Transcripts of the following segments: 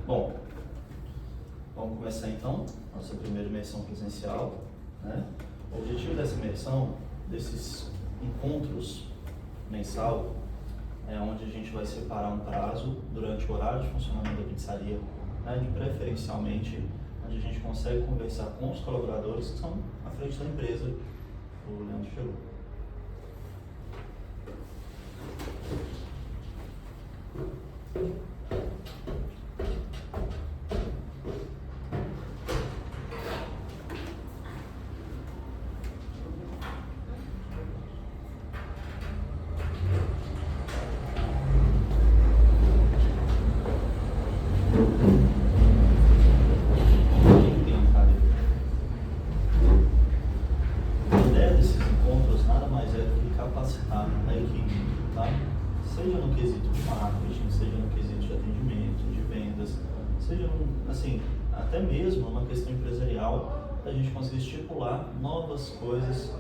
Bom, vamos começar então nossa primeira imersão presencial, né? O objetivo dessa imersão, desses encontros mensal, é onde a gente vai separar um prazo durante o horário de funcionamento da pizzaria, né? De preferencialmente, onde a gente consegue conversar com os colaboradores que estão à frente da empresa. O Leandro chegou. Seja no quesito de marketing, seja no quesito de atendimento, de vendas, seja, assim, até mesmo uma questão empresarial, a gente conseguir estipular novas coisas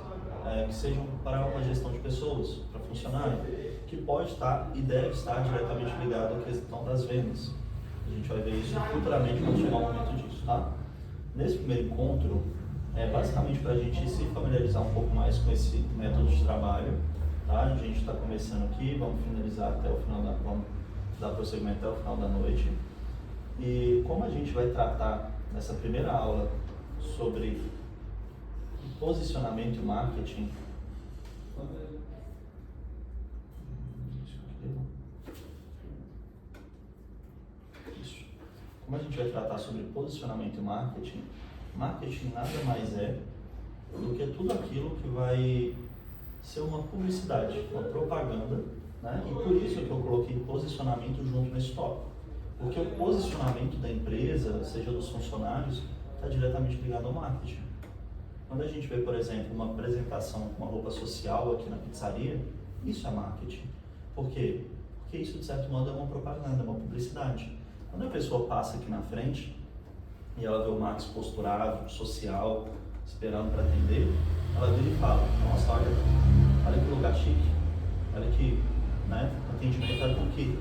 que sejam para uma gestão de pessoas, para funcionário, que pode estar e deve estar diretamente ligado à questão das vendas. A gente vai ver isso futuramente quando chegar o momento disso, tá? Nesse primeiro encontro, é basicamente para a gente se familiarizar um pouco mais com esse método de trabalho. Tá? A gente está começando aqui, vamos finalizar até o final vamos dar prosseguimento até o final da noite. E como a gente vai tratar nessa primeira aula sobre posicionamento e marketing, como a gente vai tratar sobre posicionamento e marketing nada mais é do que tudo aquilo que vai ser uma publicidade, uma propaganda, né? E por isso que eu coloquei posicionamento junto nesse tópico. Porque o posicionamento da empresa, seja dos funcionários, está diretamente ligado ao marketing. Quando a gente vê, por exemplo, uma apresentação com uma roupa social aqui na pizzaria, isso é marketing. Por quê? Porque isso, de certo modo, é uma propaganda, uma publicidade. Quando a pessoa passa aqui na frente e ela vê o Max posturado, social, esperando para atender, ela vira e fala: nossa, olha que lugar chique, olha que, né, atendimento, olha com que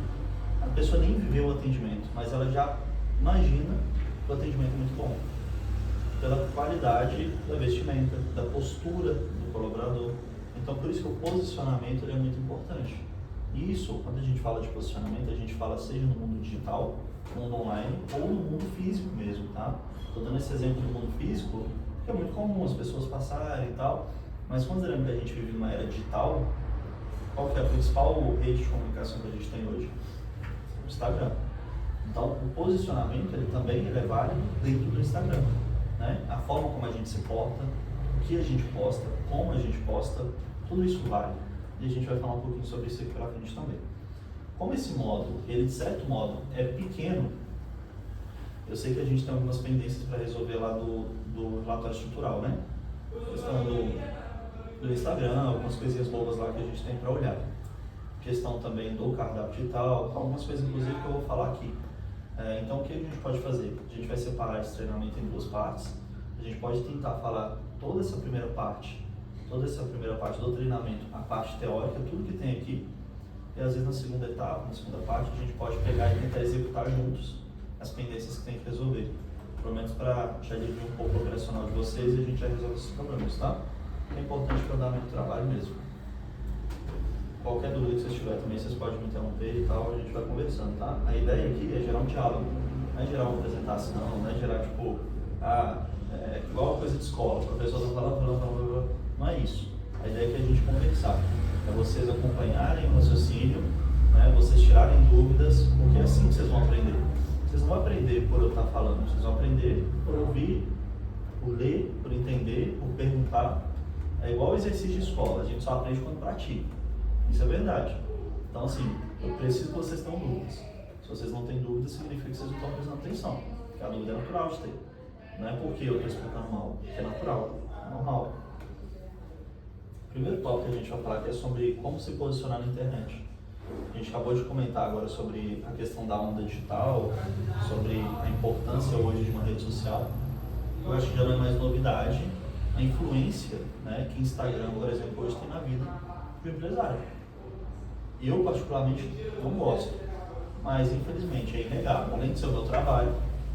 a pessoa nem viveu o atendimento, mas ela já imagina que o atendimento é muito bom, pela qualidade da vestimenta, da postura do colaborador. Então, por isso que o posicionamento ele é muito importante. E isso, quando a gente fala de posicionamento, a gente fala seja no mundo digital, no mundo online ou no mundo físico mesmo, tá? Estou dando esse exemplo do mundo físico, porque é muito comum as pessoas passarem e tal, mas considerando que a gente vive numa era digital, qual que é a principal rede de comunicação que a gente tem hoje? O Instagram. Então, o posicionamento ele também é válido dentro do Instagram, né? A forma como a gente se porta, o que a gente posta, como a gente posta, tudo isso vale. E a gente vai falar um pouquinho sobre isso aqui pra frente também. Como esse módulo, ele de certo modo é pequeno, eu sei que a gente tem algumas pendências para resolver lá do relatório estrutural, né? Questão do Instagram, algumas coisinhas bobas lá que a gente tem para olhar. Questão também do cardápio digital, algumas coisas inclusive que eu vou falar aqui. Então o que a gente pode fazer? A gente vai separar esse treinamento em duas partes. A gente pode tentar falar toda essa primeira parte do treinamento, a parte teórica, tudo que tem aqui. E às vezes na segunda etapa, na segunda parte, a gente pode pegar e tentar executar juntos as pendências que tem que resolver. Pelo menos para já dividir um pouco o operacional de vocês e a gente já resolve esses problemas, tá? É importante para dar muito trabalho mesmo. Qualquer dúvida que vocês tiverem também, vocês podem me interromper e tal, a gente vai conversando, tá? A ideia aqui é gerar um diálogo, não é gerar uma apresentação, não é gerar tipo, igual uma coisa de escola, o professor está falando, não é isso. A ideia é que a gente conversar, é vocês acompanharem o raciocínio, né? Vocês tirarem dúvidas, porque é assim que vocês vão aprender. Vocês não vão aprender por eu estar falando, vocês vão aprender por ouvir, por ler, por entender, por perguntar. É igual o exercício de escola, a gente só aprende quando pratica. Isso é verdade. Então, assim, eu preciso que vocês tenham dúvidas. Se vocês não têm dúvidas, significa que vocês não estão prestando atenção. Porque a dúvida é natural de ter. Não é porque eu estou explicando mal, é natural, é normal. O primeiro tópico que a gente vai falar aqui é sobre como se posicionar na internet. A gente acabou de comentar agora sobre a questão da onda digital, sobre a importância hoje de uma rede social. Eu acho que já não é mais novidade a influência, né, que Instagram, por exemplo, hoje tem na vida do empresário. Eu, particularmente, não gosto. mas infelizmente é inegável, além de ser o meu trabalho,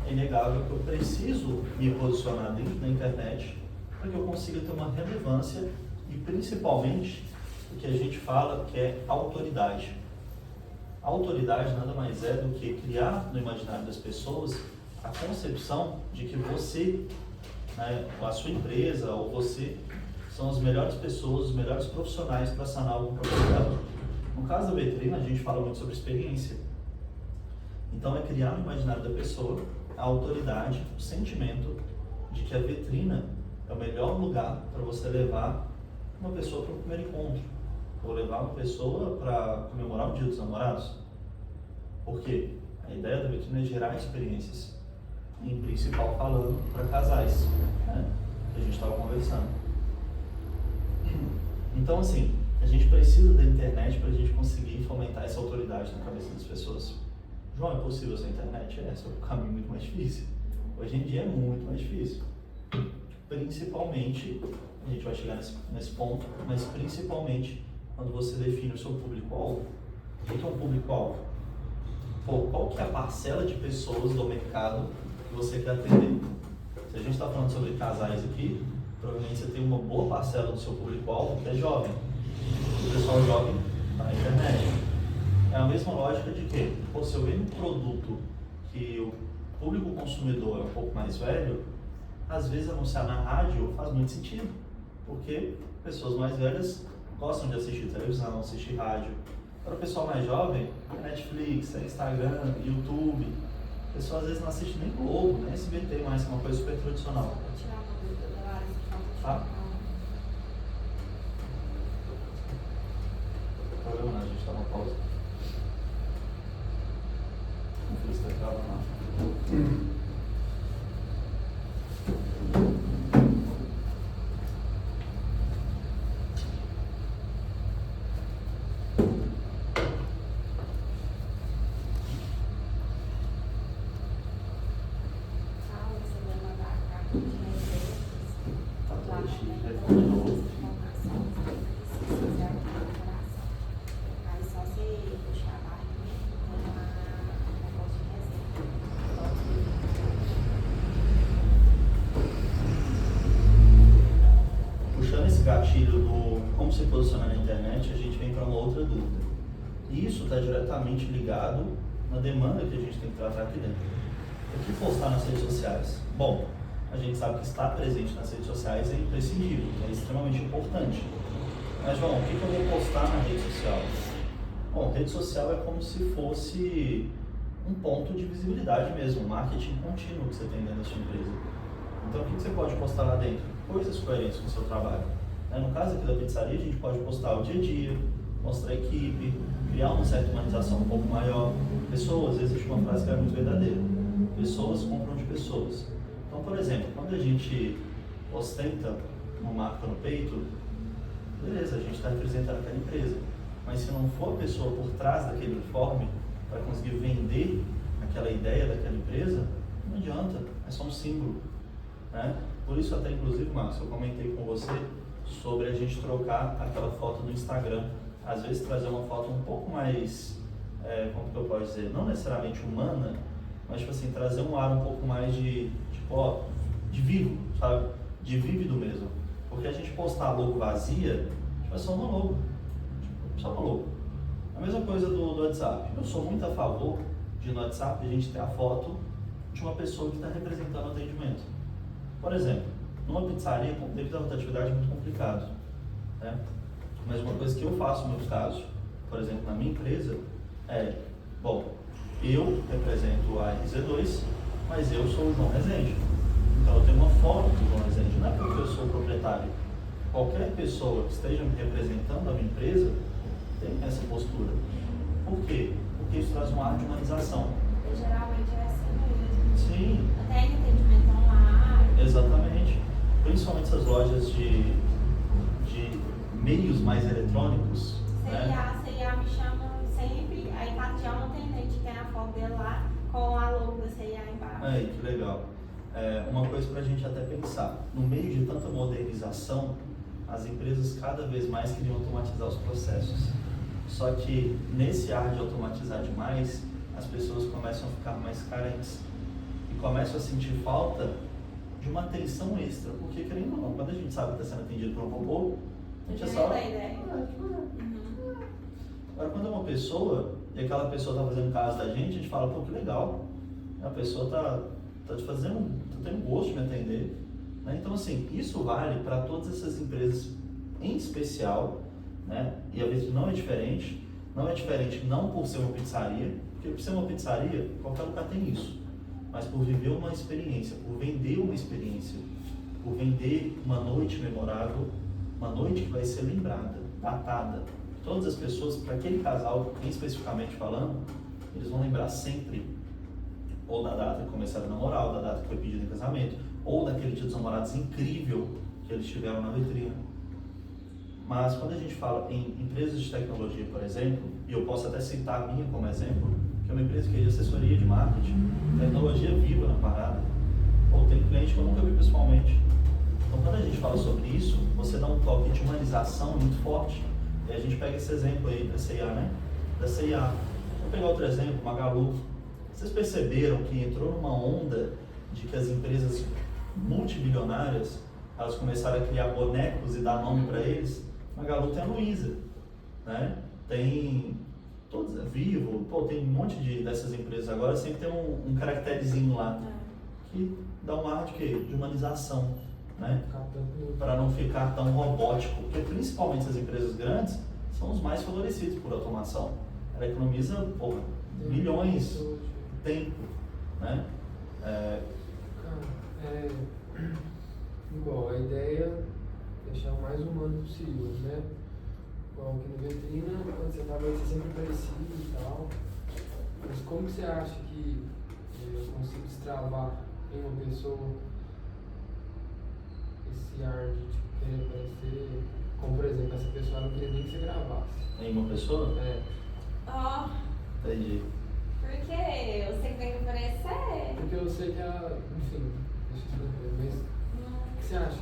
é inegável que eu preciso me posicionar dentro da internet para que eu consiga ter uma relevância e principalmente o que a gente fala que é autoridade. A autoridade nada mais é do que criar no imaginário das pessoas a concepção de que você, né, a sua empresa ou você são as melhores pessoas, os melhores profissionais para sanar algum problema dela. No caso da vitrina, a gente fala muito sobre experiência. Então é criar no imaginário da pessoa a autoridade, o sentimento de que a vitrina é o melhor lugar para você levar uma pessoa para o primeiro encontro, ou levar uma pessoa para comemorar o Dia dos Namorados. Por quê? A ideia da vitrina é gerar experiências, em principal falando para casais, né? Que a gente estava conversando. Então, assim, a gente precisa da internet para a gente conseguir fomentar essa autoridade na cabeça das pessoas. João, é possível sem internet? É, só que o caminho é muito mais difícil. Hoje em dia é muito mais difícil. Principalmente, a gente vai chegar nesse ponto, mas principalmente quando você define o seu público-alvo. O que é um público-alvo? Pô, qual que é a parcela de pessoas do mercado que você quer atender? Se a gente está falando sobre casais aqui, provavelmente você tem uma boa parcela do seu público-alvo que é jovem. O pessoal jovem está na internet. É a mesma lógica de que, pô, se eu vendo um produto que o público consumidor é um pouco mais velho, às vezes anunciar na rádio faz muito sentido, porque pessoas mais velhas gostam de assistir televisão, assistir rádio. Para o pessoal mais jovem, é Netflix, é Instagram, YouTube. O pessoal às vezes não assiste nem Globo, nem SBT mais, que é uma coisa super tradicional. Tá? Não tem problema, a gente está numa pausa. Não fiz teclado, não. Gatilho do como se posicionar na internet, a gente vem para uma outra dúvida. E isso está diretamente ligado na demanda que a gente tem que tratar aqui dentro. O que postar nas redes sociais? Bom, a gente sabe que estar presente nas redes sociais é imprescindível, é extremamente importante. Mas, João, o que eu vou postar na rede social? Bom, rede social é como se fosse um ponto de visibilidade mesmo, um marketing contínuo que você tem dentro da sua empresa. Então, o que você pode postar lá dentro? Coisas coerentes com o seu trabalho. No caso aqui da pizzaria, a gente pode postar o dia a dia, mostrar a equipe, criar uma certa humanização um pouco maior. Pessoas, existe uma frase que é muito verdadeira. Pessoas compram de pessoas. Então, por exemplo, quando a gente ostenta uma marca no peito, beleza, a gente está representando aquela empresa. Mas se não for a pessoa por trás daquele uniforme para conseguir vender aquela ideia daquela empresa, não adianta, é só um símbolo, né? Por isso até, inclusive, Marcos, eu comentei com você sobre a gente trocar aquela foto do Instagram, às vezes trazer uma foto um pouco mais, como que eu posso dizer, não necessariamente humana, mas tipo assim, trazer um ar um pouco mais de, tipo, ó, de vivo, sabe? De vívido mesmo. Porque a gente postar a logo vazia, tipo, é só uma logo, tipo, só uma logo. A mesma coisa do WhatsApp. Eu sou muito a favor de no WhatsApp a gente ter a foto de uma pessoa que está representando o atendimento. Por exemplo, numa pizzaria, devido à rotatividade, é muito complicado, né? Mas uma coisa que eu faço no meu caso, por exemplo, na minha empresa, é, bom, eu represento a RZ2, mas eu sou o João Rezende. Então eu tenho uma foto do João Rezende, não é porque eu sou o proprietário. Qualquer pessoa que esteja me representando a minha empresa tem essa postura. Por quê? Porque isso traz um ar de humanização. Geralmente é assim mesmo. Sim. Até em atendimento online. Exatamente. Principalmente essas lojas de meios mais eletrônicos. CIA me chama sempre, aí cada dia um atendente tem a foto dele lá com a logo da CIA embaixo. Aí, que legal. Uma coisa para a gente até pensar, no meio de tanta modernização, as empresas cada vez mais queriam automatizar os processos. Só que nesse ar de automatizar demais, as pessoas começam a ficar mais carentes e começam a sentir falta de uma atenção extra, porque querendo ou não, quando a gente sabe que está sendo atendido por um robô, a gente é só... Agora, quando é uma pessoa, e aquela pessoa está fazendo caso da gente, a gente fala, pô, que legal, a pessoa está te fazendo, está tendo gosto de me atender, né? Então, assim, isso vale para todas essas empresas em especial, né? E a vezes não é diferente não por ser uma pizzaria, porque por ser uma pizzaria, qualquer lugar tem isso, mas por viver uma experiência, por vender uma experiência, por vender uma noite memorável, uma noite que vai ser lembrada, datada. Todas as pessoas, para aquele casal, especificamente falando, eles vão lembrar sempre ou da data que começaram a namorar, ou da data que foi pedido em casamento, ou daquele dia dos namorados incrível que eles tiveram na vitrine. Mas quando a gente fala em empresas de tecnologia, por exemplo, e eu posso até citar a minha como exemplo, que é uma empresa que é de assessoria de marketing, tecnologia viva na parada, ou tem cliente que eu nunca vi pessoalmente. Então, quando a gente fala sobre isso, você dá um toque de humanização muito forte. E a gente pega esse exemplo aí da C&A, né? Da C&A. Vou pegar outro exemplo, Magalu. Vocês perceberam que entrou numa onda de que as empresas multibilionárias, elas começaram a criar bonecos e dar nome para eles? Magalu tem a Luiza, né? Tem todos, Vivo, pô, tem um monte dessas empresas agora, sempre tem um caracterezinho lá, que dá um ar de quê? De humanização, né? Para não ficar tão robótico, porque principalmente as empresas grandes são os mais favorecidos por automação. Ela economiza, porra, milhões de tempo, né? Igual, a ideia é deixar o mais humano possível, né? Igual aqui no Vitrina, quando você tava aí, você sempre parecido e tal. Mas como que você acha que eu consigo destravar em uma pessoa esse ar de tipo, querer aparecer? Como, por exemplo, essa pessoa não queria nem que você gravasse. Em uma pessoa? É. Ó, Entendi. porque eu sei que tem que aparecer. Porque eu sei que a. Enfim, deixa eu explicar, mas. O que você acha?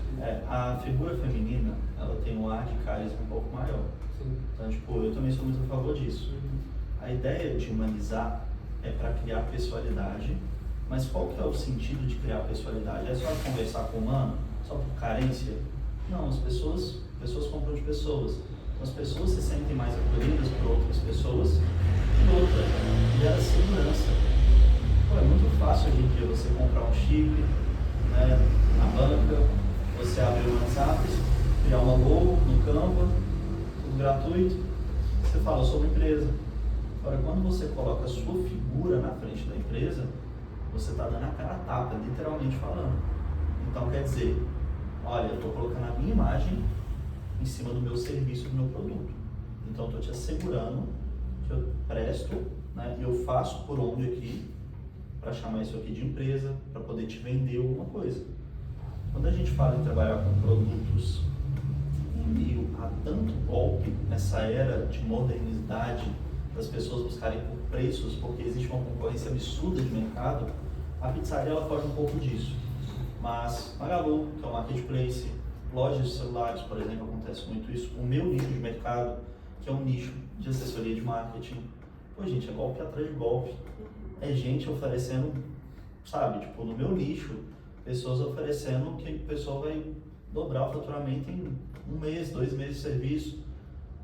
A figura feminina, ela tem um ar de carisma um pouco maior. Sim. Então, tipo, eu também sou muito a favor disso. A ideia de humanizar é para criar pessoalidade, mas qual que é o sentido de criar pessoalidade? É só conversar com o humano? Só por carência? Não, as pessoas compram de pessoas. As pessoas se sentem mais acolhidas por outras pessoas e outra, gera segurança. Pô, é muito fácil hoje em dia você comprar um chip, né, na banca, você abrir o WhatsApp, criar uma logo no Canva, tudo gratuito, você fala sobre empresa. Agora, quando você coloca a sua figura na frente da empresa, você está dando a cara a tapa, literalmente falando. Então, quer dizer, olha, eu estou colocando a minha imagem em cima do meu serviço, do meu produto. Então, estou te assegurando que eu presto, né, e eu faço por onde aqui, para chamar isso aqui de empresa, para poder te vender alguma coisa. Quando a gente fala em trabalhar com produtos em meio a tanto golpe, nessa era de modernidade, das pessoas buscarem por preços, porque existe uma concorrência absurda de mercado, a pizzaria ela foge um pouco disso. Mas Magalu, que é um marketplace, lojas de celulares, por exemplo, acontece muito isso. O meu nicho de mercado, que é um nicho de assessoria de marketing, pô, gente, é golpe atrás de golpe. É gente oferecendo, sabe, tipo, no meu nicho, pessoas oferecendo que a pessoa vai dobrar o faturamento em 1 mês, 2 meses de serviço.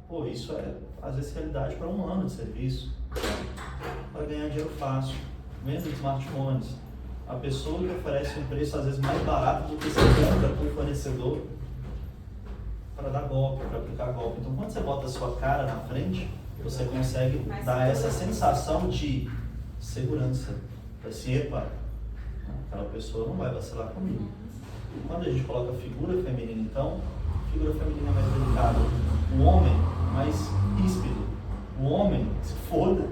Pô, isso é, às vezes, realidade para 1 ano de serviço, para ganhar dinheiro fácil. Venda de smartphones. A pessoa que oferece um preço, às vezes, mais barato do que você compra para o fornecedor, para dar golpe, para aplicar golpe. Então, quando você bota a sua cara na frente, você consegue dar essa sensação de segurança. Assim, epa, aquela pessoa não vai vacilar comigo. Quando a gente coloca a figura feminina, então, a figura feminina é mais delicada. O homem, mais ríspido. O homem, se foda,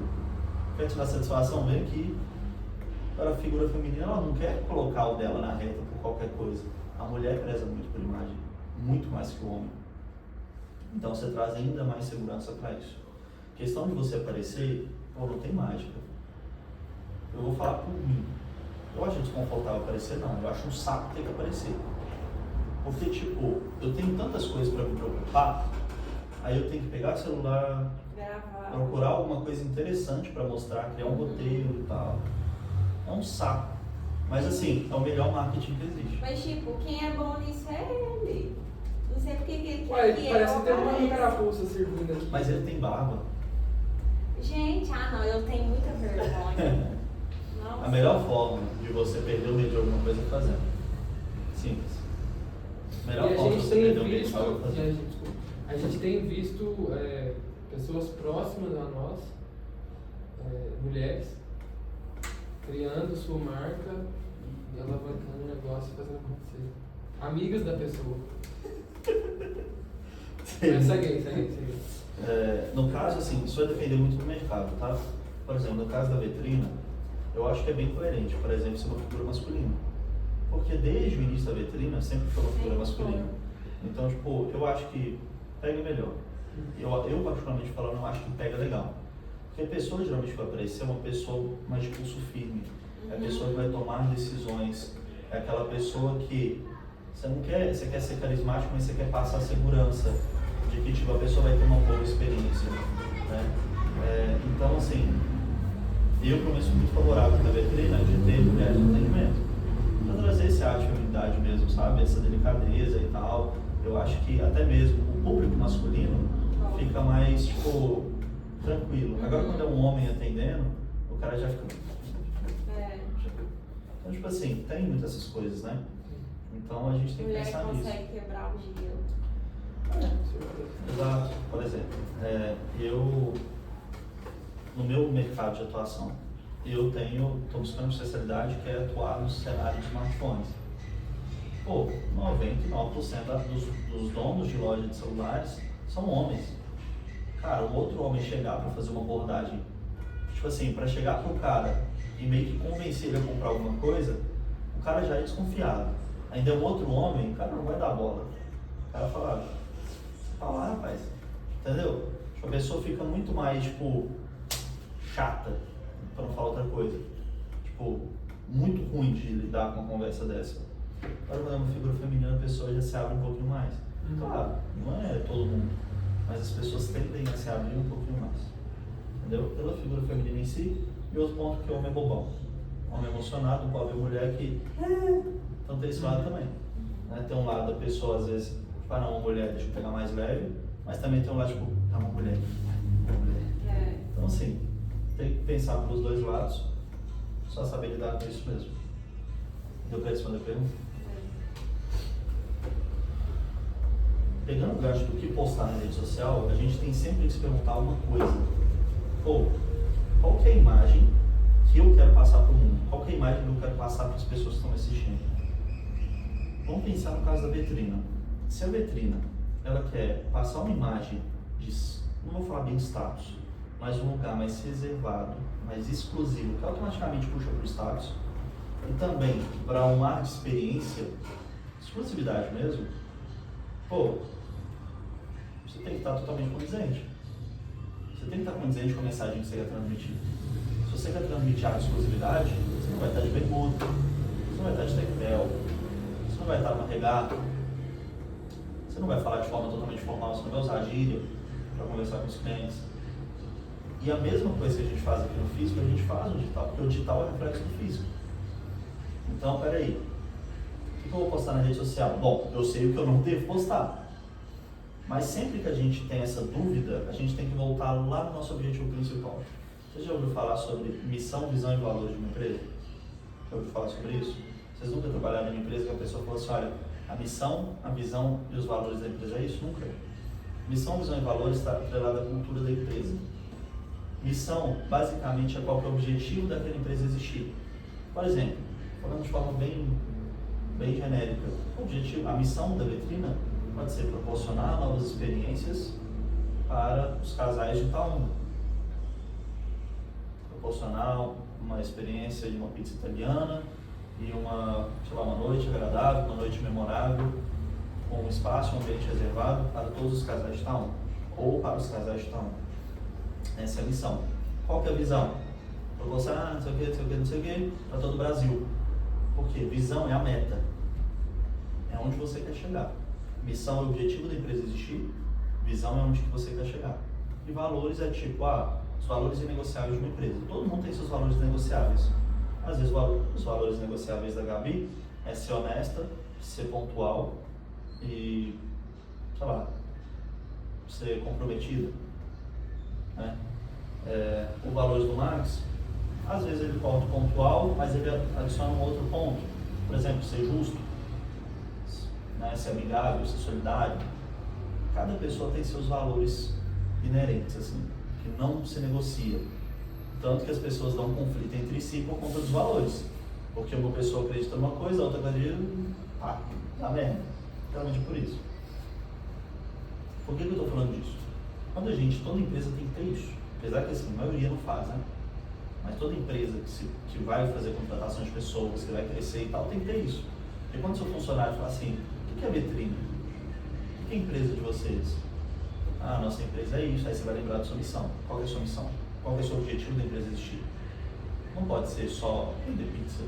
quer te dar satisfação, vem aqui. Para a figura feminina, ela não quer colocar o dela na reta por qualquer coisa. A mulher preza muito por imagem, muito mais que o homem. Então, você traz ainda mais segurança para isso. A questão de você aparecer, pô, não tem mágica. Eu vou falar por mim. Eu acho desconfortável aparecer, não. Eu acho um saco ter que aparecer. Porque, tipo, eu tenho tantas coisas para me preocupar aí eu tenho que pegar o celular, Gravar. procurar alguma coisa interessante para mostrar, criar um roteiro e tal. É um saco. Mas assim, é o melhor marketing que existe. Mas tipo, quem é bom nisso é ele. Não sei porque que ele Ué, quer que parece eu que tem uma apareça. carapuça servindo aqui. Mas ele tem barba. Gente, não, eu tenho muita vergonha. Nossa. A melhor forma de você perder o medo de alguma coisa é fazendo. Simples. A E melhor a forma de gente você tem perder o medo de visto, algo é fazer. a gente tem visto pessoas próximas a nós, mulheres, criando sua marca e alavancando o negócio e fazendo acontecer. Amigas da pessoa. Mas segue. No caso, assim, isso vai depender muito do mercado, tá? Por exemplo, no caso da vitrina, eu acho que é bem coerente, por exemplo, ser uma figura masculina. Porque desde o início da vitrina sempre foi uma figura masculina. Então, tipo, eu acho que pega melhor. Eu particularmente falando, eu acho que pega legal. Porque a pessoa geralmente vai aparecer uma pessoa mais de pulso firme. É a pessoa que vai tomar decisões. É aquela pessoa que você quer ser carismático, mas você quer passar a segurança de que tipo, a pessoa vai ter uma boa experiência. Né? Então, assim, eu pelo menos sou muito favorável na vitrina de ter mulheres no atendimento. Para trazer esse ar de feminidade mesmo, sabe? Essa delicadeza e tal. Eu acho que até mesmo o público masculino fica mais, tipo, tranquilo. Agora, quando é um homem atendendo, o cara já fica... Então, tipo assim, tem muitas essas coisas, né? Então, a gente tem que Mulher pensar nisso. consegue quebrar o gelo. Exato. Por exemplo, eu, no meu mercado de atuação, estou buscando uma especialidade que é atuar no cenário de smartphones. Pô, 99% dos donos de loja de celulares são homens. Cara, um outro homem chegar para fazer uma abordagem, tipo assim, para chegar pro cara e meio que convencer ele a comprar alguma coisa, o cara já é desconfiado. Ainda é um outro homem, o cara não vai dar bola. O cara fala, você tá lá, rapaz, entendeu? Tipo, a pessoa fica muito mais, tipo, chata, para não falar outra coisa. Tipo, muito ruim de lidar com uma conversa dessa. Agora, quando é uma figura feminina, a pessoa já se abre um pouquinho mais. Claro, não é todo mundo, mas as pessoas tendem a se abrir um pouquinho mais. Entendeu? Pela figura feminina em si, e outro ponto que o homem é bobão. O homem é emocionado, pode ver mulher que... Então tem esse lado também. Né? Tem um lado da pessoa, às vezes, tipo, não, uma mulher, deixa eu pegar mais leve, mas também tem um lado, tipo, uma mulher. Então, assim, tem que pensar pelos dois lados, só saber lidar com isso mesmo. Deu para responder a pergunta? Pegando o gancho do que postar na rede social, a gente tem sempre que se perguntar uma coisa. Pô, qual que é a imagem que eu quero passar para o mundo? Qual que é a imagem que eu quero passar para as pessoas que estão me assistindo? Vamos pensar no caso da vitrina. Se a vitrina, ela quer passar uma imagem de, não vou falar bem status, mas um lugar mais reservado, mais exclusivo, que automaticamente puxa para o status, e também para um ar de experiência, exclusividade mesmo, pô, você tem que estar totalmente condizente. Você tem que estar condizente com a mensagem que você quer transmitir. Se você quer transmitir a exclusividade, você não vai estar de bermuda, você não vai estar de tectel, você não vai estar numa regata, você não vai falar de forma totalmente formal, você não vai usar gíria para conversar com os clientes. E a mesma coisa que a gente faz aqui no físico, a gente faz no digital, porque o digital é reflexo do físico. Então, peraí, o que eu vou postar na rede social? Bom, eu sei o que eu não devo postar. Mas sempre que a gente tem essa dúvida, a gente tem que voltar lá no nosso objetivo principal. Você já ouviu falar sobre missão, visão e valores de uma empresa? Já ouviu falar sobre isso? Vocês nunca trabalharam em uma empresa que a pessoa falou assim, olha, a missão, a visão e os valores da empresa é isso? Nunca. Missão, visão e valores está atrelada à cultura da empresa. Missão, basicamente, é qual que é o objetivo daquela empresa existir. Por exemplo, falando de forma bem genérica, o objetivo, a missão da vitrina pode ser proporcionar novas experiências para os casais de tal mundo. Proporcionar uma experiência de uma pizza italiana e uma noite agradável, uma noite memorável, com um espaço, um ambiente reservado para todos os casais de tal mundo, ou para os casais de tal mundo. Essa é a missão. Qual que é a visão? Proporcionar não sei o que, para todo o Brasil. Porque visão é a meta. É onde você quer chegar. Missão é o objetivo da empresa existir. Visão é onde que você quer chegar. E valores é tipo, os valores inegociáveis de uma empresa. Todo mundo tem seus valores negociáveis. Às vezes os valores negociáveis da Gabi é ser honesta, ser pontual e, sei lá, ser comprometida. Né? Os valores do Max, às vezes ele coloca pontual, mas ele adiciona um outro ponto. Por exemplo, ser justo, né? Ser amigável, ser solidário. Cada pessoa tem seus valores inerentes, assim, que não se negocia. Tanto que as pessoas dão um conflito entre si por conta dos valores. Porque uma pessoa acredita numa coisa, a outra acredita, dá merda. Realmente por isso. Por que eu estou falando disso? Toda empresa tem que ter isso. Apesar que assim, a maioria não faz, né? Mas toda empresa que vai fazer contratação de pessoas, que vai crescer e tal, tem que ter isso. Porque quando seu funcionário fala assim, o que é vitrine? O que é a empresa de vocês? Nossa empresa é isso. Aí você vai lembrar da sua missão. Qual é a sua missão? Qual é o seu objetivo da empresa existir? Não pode ser só vender pizza.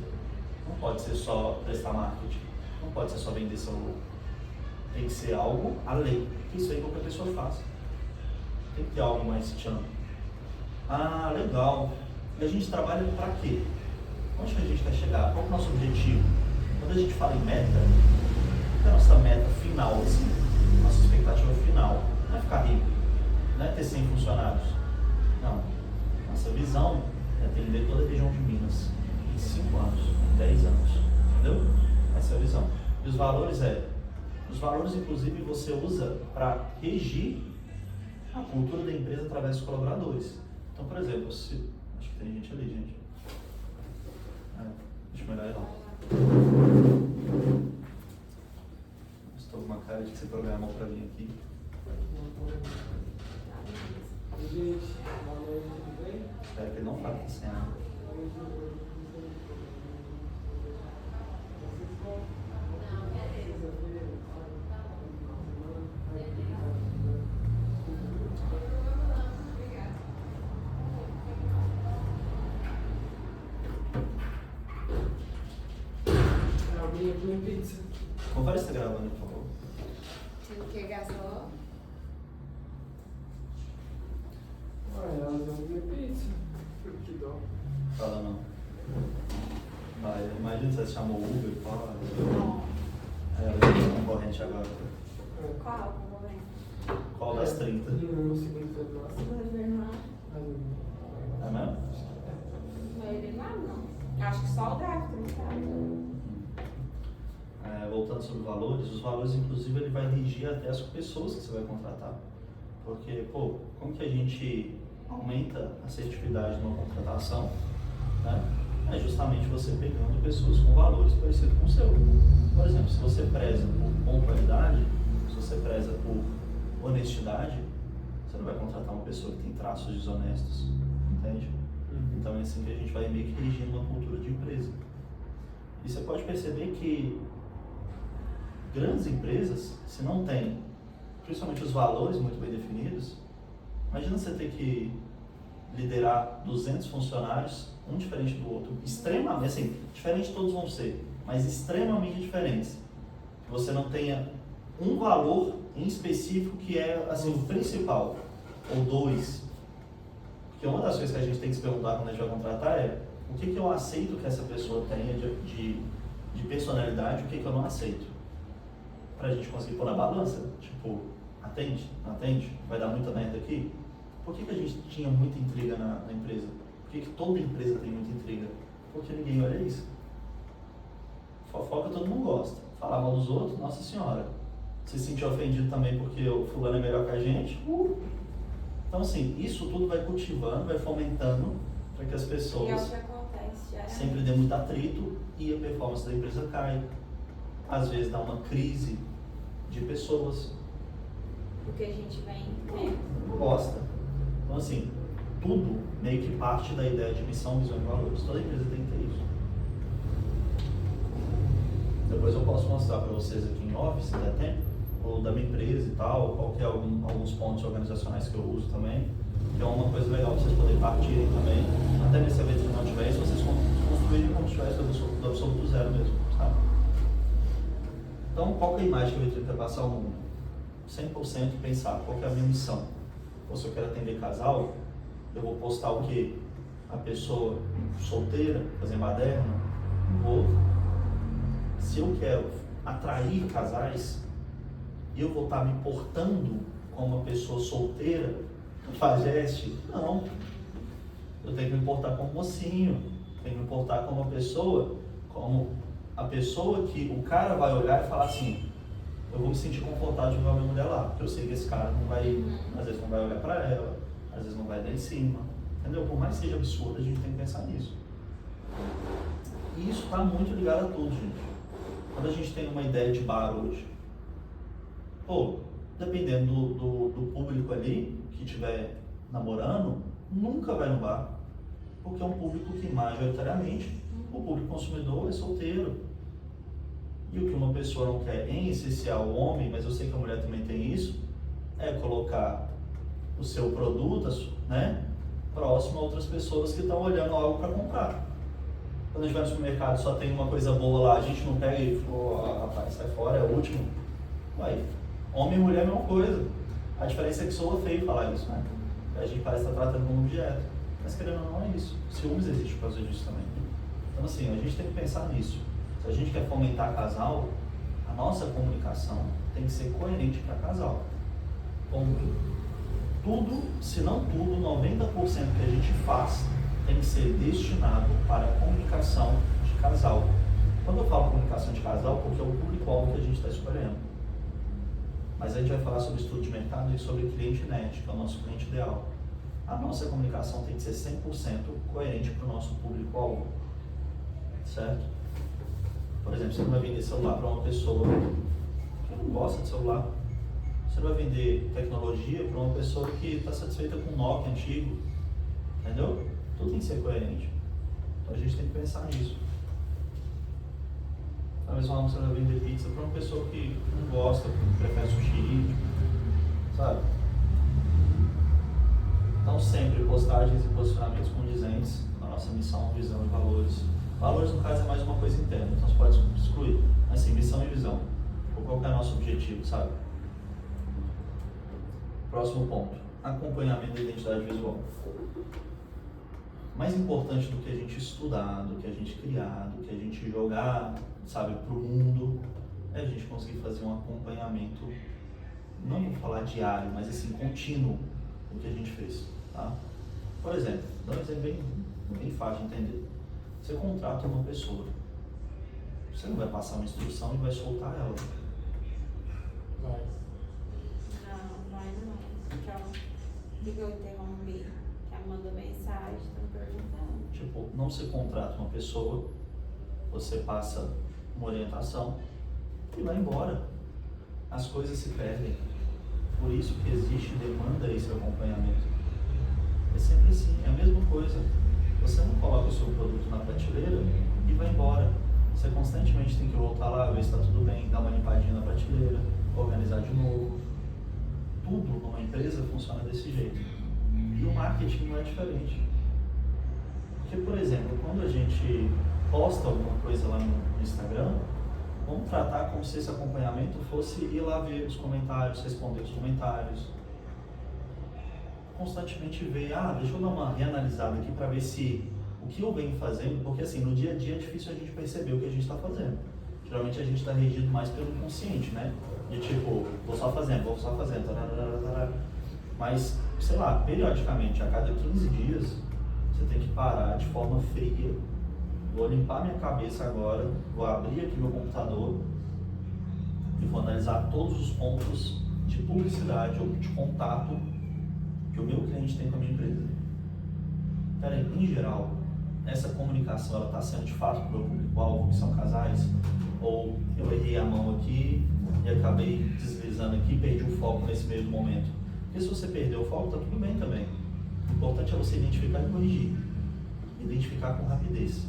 Não pode ser só prestar marketing. Não pode ser só vender celular. Tem que ser algo além. Isso aí qualquer pessoa faz. Tem que ter algo mais tchan. Legal. E a gente trabalha para quê? Onde que a gente quer chegar? Qual é o nosso objetivo? Quando a gente fala em meta, qual é a nossa meta final, assim? Nossa expectativa final. Não é ficar rico, não é ter 100 funcionários. Não. Nossa visão é atender toda a região de Minas em 5 anos, em 10 anos. Entendeu? Essa é a visão. E os valores os valores, inclusive, você usa para regir a cultura da empresa através dos colaboradores. Então, por exemplo, acho que tem gente ali, gente. Deixa eu melhorar aí lá. Estou com uma cara de que você programou para vir aqui. Gente, boa noite, tudo bem? Espero que ele não fale assim, né? Alguém aqui em pizza? Confere se está gravando, por favor. Você quer gastar? Elas vão comer pizza. Que dó. Fala não. Vai, imagina se você chamou o Uber e fala. Ela é concorrente agora. Qual? Momento? Qual das 30? No segundo foi nossa. Segunda vermelha. É mesmo? Ele não. Acho que só o drive-thru, sabe? Voltando sobre os valores inclusive ele vai regir até as pessoas que você vai contratar. Porque, como que a gente aumenta a assertividade numa contratação, né? É justamente você pegando pessoas com valores parecidos com o seu. Por exemplo, se você preza por pontualidade, se você preza por honestidade, você não vai contratar uma pessoa que tem traços desonestos, entende? Então é assim que a gente vai meio que regindo uma cultura de empresa. E você pode perceber que grandes empresas, se não tem, principalmente os valores muito bem definidos, imagina você ter que liderar 200 funcionários, um diferente do outro, extremamente, assim, diferente todos vão ser, mas extremamente diferentes. Que você não tenha um valor em específico que é, assim, o principal, ou dois. Porque uma das coisas que a gente tem que se perguntar quando a gente vai contratar é o que eu aceito que essa pessoa tenha de personalidade e o que eu não aceito. Pra gente conseguir pôr na balança, tipo, atende, não atende, vai dar muita merda aqui. Por que a gente tinha muita intriga na empresa? Por que toda empresa tem muita intriga? Porque ninguém olha isso. Fofoca todo mundo gosta. Falar mal dos outros, nossa senhora. Se sentir ofendido também porque o fulano é melhor que a gente. Então assim, isso tudo vai cultivando, vai fomentando para que as pessoas E é o que acontece, sempre dê muito atrito e a performance da empresa cai. Às vezes dá uma crise de pessoas. Porque a gente vem vendo. Bosta. Então assim, tudo meio que parte da ideia de missão, visão e valores. Toda empresa tem que ter isso. Depois eu posso mostrar para vocês aqui em off, se der tempo, ou da minha empresa e tal, qual que é alguns pontos organizacionais que eu uso também, que é uma coisa legal para vocês poderem partirem também, até nesse evento que não tiver, se vocês construírem como se tivesse do absoluto zero mesmo, sabe? Então, qual que é a imagem que a Vitrine quer passar ao mundo? 100% pensar qual que é a minha missão. Ou se eu quero atender casal, eu vou postar o quê? A pessoa solteira, fazer baderna? Vou. Se eu quero atrair casais, eu vou estar me portando como uma pessoa solteira, fazeste? Não. Eu tenho que me portar como mocinho, tenho que me portar como uma pessoa, como a pessoa que o cara vai olhar e falar assim, eu vou me sentir confortável de ver a minha mulher lá, porque eu sei que esse cara não vai, às vezes não vai olhar pra ela, às vezes não vai dar em cima, entendeu? Por mais que seja absurdo, a gente tem que pensar nisso. E isso está muito ligado a tudo, gente. Quando a gente tem uma ideia de bar hoje, pô, dependendo do público ali que estiver namorando, nunca vai no bar, porque é um público que majoritariamente o público consumidor é solteiro. E o que uma pessoa não quer, em especial o homem, mas eu sei que a mulher também tem isso, é colocar o seu produto, né, próximo a outras pessoas que estão olhando algo para comprar. Quando a gente vai no supermercado só tem uma coisa boa lá, a gente não pega e fala, rapaz, sai fora, é o último. Vai. Homem e mulher é a mesma coisa. A diferença é que soa feio falar isso, né? A gente parece estar tratando como objeto. Mas querendo ou não é isso. Ciúmes existe por causa disso também. Então assim, a gente tem que pensar nisso. Se a gente quer fomentar casal, a nossa comunicação tem que ser coerente para casal. Tudo, se não tudo, 90% que a gente faz tem que ser destinado para a comunicação de casal. Quando eu falo comunicação de casal, porque é o público-alvo que a gente está escolhendo. Mas a gente vai falar sobre estudo de mercado e sobre cliente net, que é o nosso cliente ideal. A nossa comunicação tem que ser 100% coerente para o nosso público-alvo. Certo? Por exemplo, você não vai vender celular para uma pessoa que não gosta de celular. Você não vai vender tecnologia para uma pessoa que está satisfeita com um Nokia antigo. Entendeu? Tudo tem que ser coerente. Então a gente tem que pensar nisso. Da mesma forma, você vai vender pizza para uma pessoa que não gosta, que prefere sushi, sabe? Então sempre postagens e posicionamentos condizentes com a nossa missão, visão e valores. Valores, no caso, é mais uma coisa interna, então você pode excluir. Mas sim, missão e visão. Qual que é o nosso objetivo, sabe? Próximo ponto. Acompanhamento da identidade visual. Mais importante do que a gente estudar, do que a gente criar, do que a gente jogar, sabe, pro mundo, é a gente conseguir fazer um acompanhamento, não vou falar diário, mas assim, contínuo, do que a gente fez, tá? Por exemplo, dá um exemplo bem fácil de entender. Você contrata uma pessoa, você não vai passar uma instrução e vai soltar ela. Vai. Não, vai não. Então, o que eu interrompi? Que ela mandou mensagem, estão perguntando. Tipo, não se contrata uma pessoa, você passa uma orientação e vai embora. As coisas se perdem. Por isso que existe demanda a esse acompanhamento. É sempre assim, é a mesma coisa. Você não coloca o seu produto na prateleira e vai embora. Você constantemente tem que voltar lá, ver se está tudo bem, dar uma limpadinha na prateleira, organizar de novo. Tudo numa empresa funciona desse jeito. E o marketing não é diferente. Porque, por exemplo, quando a gente posta alguma coisa lá no Instagram, vamos tratar como se esse acompanhamento fosse ir lá ver os comentários, responder os comentários. Constantemente ver, deixa eu dar uma reanalisada aqui para ver se o que eu venho fazendo, porque assim, no dia a dia é difícil a gente perceber o que a gente está fazendo. Geralmente a gente está regido mais pelo consciente, né? De tipo, vou só fazendo, tararara. Mas, sei lá, periodicamente, a cada 15 dias, você tem que parar de forma fria. Vou limpar minha cabeça agora, vou abrir aqui meu computador e vou analisar todos os pontos de publicidade ou de contato que o meu cliente tem com a minha empresa. Peraí, em geral, essa comunicação ela está sendo de fato para o público-alvo, que são casais? Ou eu errei a mão aqui e acabei deslizando aqui e perdi o foco nesse mesmo momento? Porque se você perdeu o foco, está tudo bem também. O importante é você identificar e corrigir. Identificar com rapidez.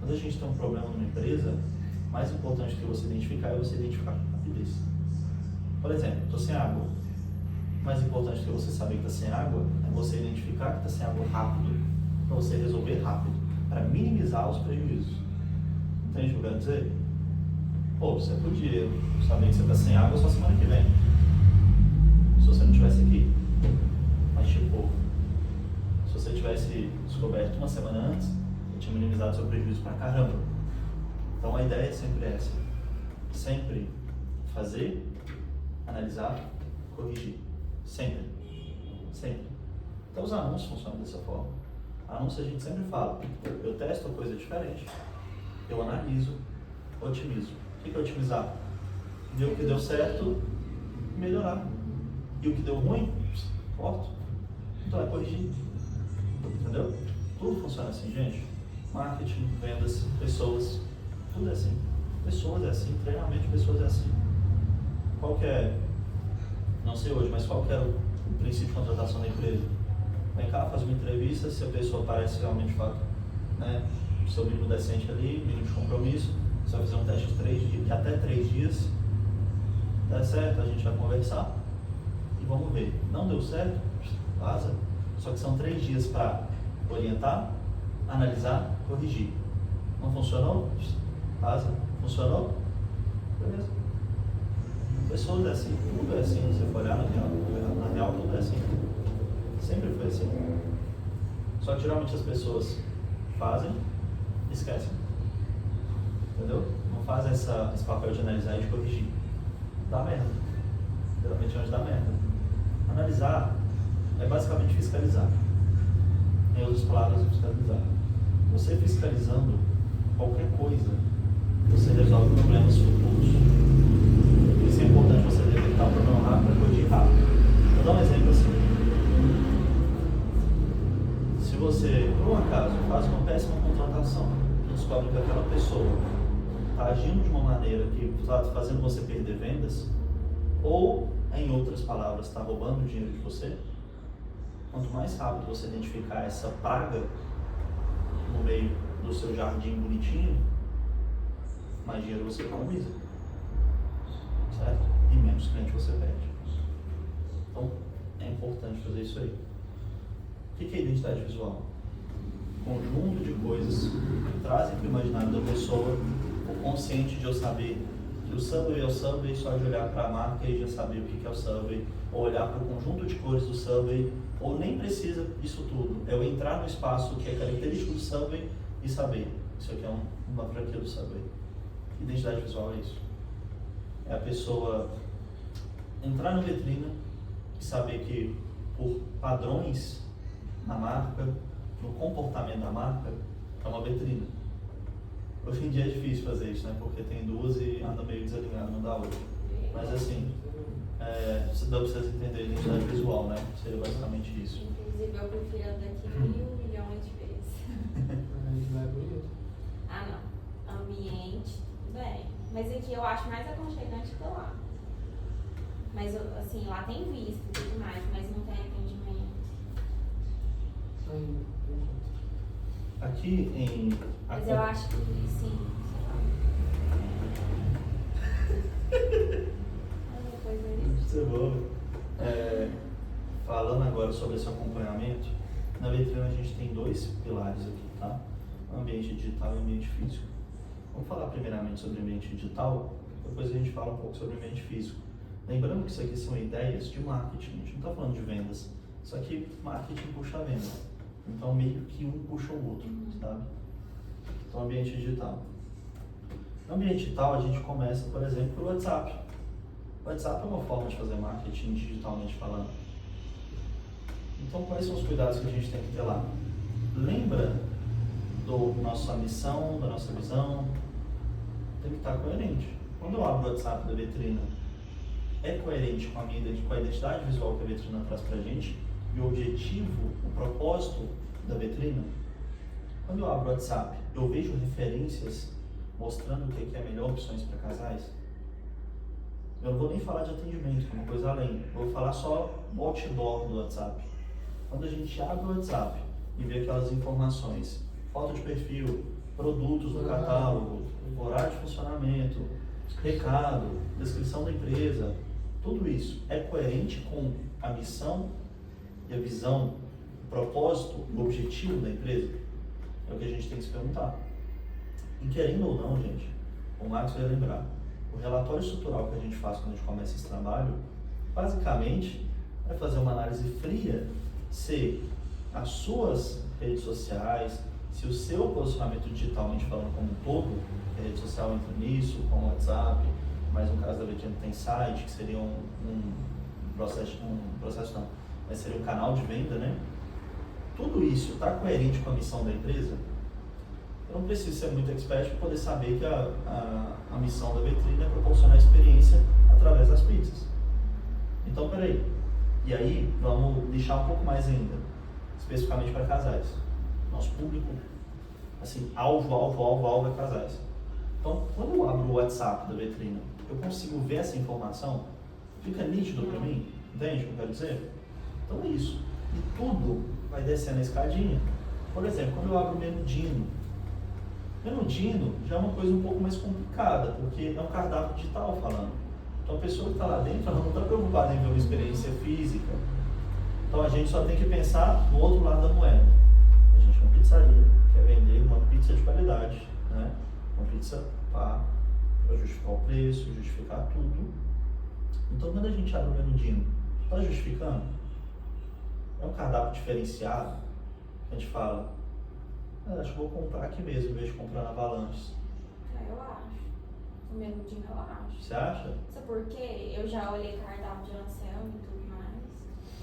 Quando a gente tem um problema numa empresa, mais importante que você identificar é você identificar com rapidez. Por exemplo, estou sem água. Mais importante que você saber que está sem água é você identificar que está sem água rápido, para você resolver rápido, para minimizar os prejuízos. Entende o que eu quero dizer? Pô, você podia saber que você está sem água só semana que vem. se você não estivesse aqui. Mas tipo, se você tivesse descoberto uma semana antes, eu tinha minimizado seu prejuízo pra caramba. Então a ideia é sempre essa. Sempre fazer, analisar, corrigir. Sempre. Sempre. Então os anúncios funcionam dessa forma. Anúncio a gente sempre fala, eu testo coisa diferente, eu analiso, otimizo. O que é otimizar? Ver o que deu certo, melhorar. E o que deu ruim, corto. Então é corrigir. Entendeu? Tudo funciona assim, gente. Marketing, vendas, pessoas, tudo é assim. Pessoas é assim, treinamento de pessoas é assim. Qual que é, não sei hoje, mas qual que era o princípio de contratação da empresa? Vem cá, faz uma entrevista, se a pessoa parece realmente fato, né, o seu mínimo decente ali, mínimo de compromisso, você vai fazer um teste de até 3 dias, dá certo, a gente vai conversar e vamos ver. Não deu certo, vaza. Só que são 3 dias para orientar, analisar, corrigir. Não funcionou? Vaza. Funcionou? Beleza. Pessoas é assim, tudo é assim, se você for olhar na real tudo é assim. Sempre foi assim. Só que geralmente as pessoas fazem e esquecem. Entendeu? Não fazem esse papel de analisar e de corrigir. Dá merda. Geralmente é onde dá merda. Analisar é basicamente fiscalizar. Em outras palavras, é fiscalizar. Você fiscalizando qualquer coisa, você resolve problemas futuros. Por isso é importante você detectar o problema rápido para corrigir rápido. Vou dar um exemplo assim. Se você, por um acaso, faz uma péssima contratação e descobre que aquela pessoa está agindo de uma maneira que está fazendo você perder vendas, ou, em outras palavras, está roubando o dinheiro de você, quanto mais rápido você identificar essa praga no meio do seu jardim bonitinho, mais dinheiro você economiza, certo? E menos cliente você perde. Então, é importante fazer isso aí. O que é identidade visual? Conjunto de coisas que trazem para o imaginário da pessoa o consciente de eu saber que o Subway é o Subway, só de olhar para a marca e já saber o que é o Subway, ou olhar para o conjunto de cores do Subway, ou nem precisa disso tudo. É eu entrar no espaço que é característico do Subway e saber, isso aqui é uma franquia do Subway. Identidade visual é isso. É a pessoa entrar na vitrine e saber que por padrões na marca, no comportamento da marca, é uma vitrine. Hoje em dia é difícil fazer isso, né? Porque tem duas e anda meio desalinhado uma da outra. Mas assim, você dá pra vocês entenderem a identidade visual, né? Seria basicamente isso. Inclusive eu prefiro daqui 1.000 milhões de vezes. Mas lá é bonito. Ah não. Ambiente, tudo bem. Mas aqui eu acho mais aconchegante que lá. Mas assim, lá tem vista e tudo mais, mas não tem atendimento. Ainda. Aqui em... Mas eu acho que sim. Isso é bom. Falando agora sobre esse acompanhamento, na vitrine a gente tem 2 pilares aqui, tá? Ambiente digital e ambiente físico. Vamos falar primeiramente sobre ambiente digital, depois a gente fala um pouco sobre ambiente físico. Lembrando que isso aqui são ideias de marketing, a gente não está falando de vendas. Isso aqui, marketing puxa a venda. Então, meio que um puxa o outro, sabe? Então, ambiente digital. No ambiente digital, a gente começa, por exemplo, pelo WhatsApp. O WhatsApp é uma forma de fazer marketing digitalmente falando. Então, quais são os cuidados que a gente tem que ter lá? Lembra da nossa missão, da nossa visão? Tem que estar coerente. Quando eu abro o WhatsApp da vitrina, é coerente com a identidade visual que a vitrina traz pra gente? E o objetivo, o propósito da vitrina? Quando eu abro o WhatsApp, eu vejo referências mostrando o que é melhor opções para casais? Eu não vou nem falar de atendimento, que é uma coisa além. Eu vou falar só do outdoor do WhatsApp. Quando a gente abre o WhatsApp e vê aquelas informações, foto de perfil, produtos do catálogo, horário de funcionamento, recado, descrição da empresa, tudo isso é coerente com a missão e a visão, o propósito, o objetivo da empresa? É o que a gente tem que se perguntar. E querendo ou não, gente, o Max vai lembrar, o relatório estrutural que a gente faz quando a gente começa esse trabalho, basicamente, vai fazer uma análise fria se as suas redes sociais, se o seu posicionamento digitalmente falando como um todo, a rede social entra nisso, como o WhatsApp, mais um caso da Vitrine tem site, que seria um processo não, mas seria um canal de venda, né? Tudo isso está coerente com a missão da empresa? Eu não preciso ser muito expert para poder saber que a missão da Vitrine é proporcionar experiência através das pizzas. Então, peraí. E aí, vamos deixar um pouco mais ainda, especificamente para casais. Nosso público, assim, alvo é casais. Então, quando eu abro o WhatsApp da Vitrine, eu consigo ver essa informação, fica nítido para mim, entende o que eu quero dizer? Então é isso. E tudo vai descendo a escadinha. Por exemplo, quando eu abro o Menudino já é uma coisa um pouco mais complicada, porque é um cardápio digital falando. Então a pessoa que está lá dentro, ela não está preocupada em ver uma experiência física. Então a gente só tem que pensar no outro lado da moeda. A gente é uma pizzaria, quer vender uma pizza de qualidade, né? Uma pizza para justificar o preço, justificar tudo. Então quando a gente abre o Menudino, está justificando? É um cardápio diferenciado? A gente fala, acho que vou comprar aqui mesmo, em vez de comprar na Avalanche. Eu acho. O Menudinho eu acho. Você acha? Sabe por quê? Eu já olhei cardápio de Anselmo e tudo mais.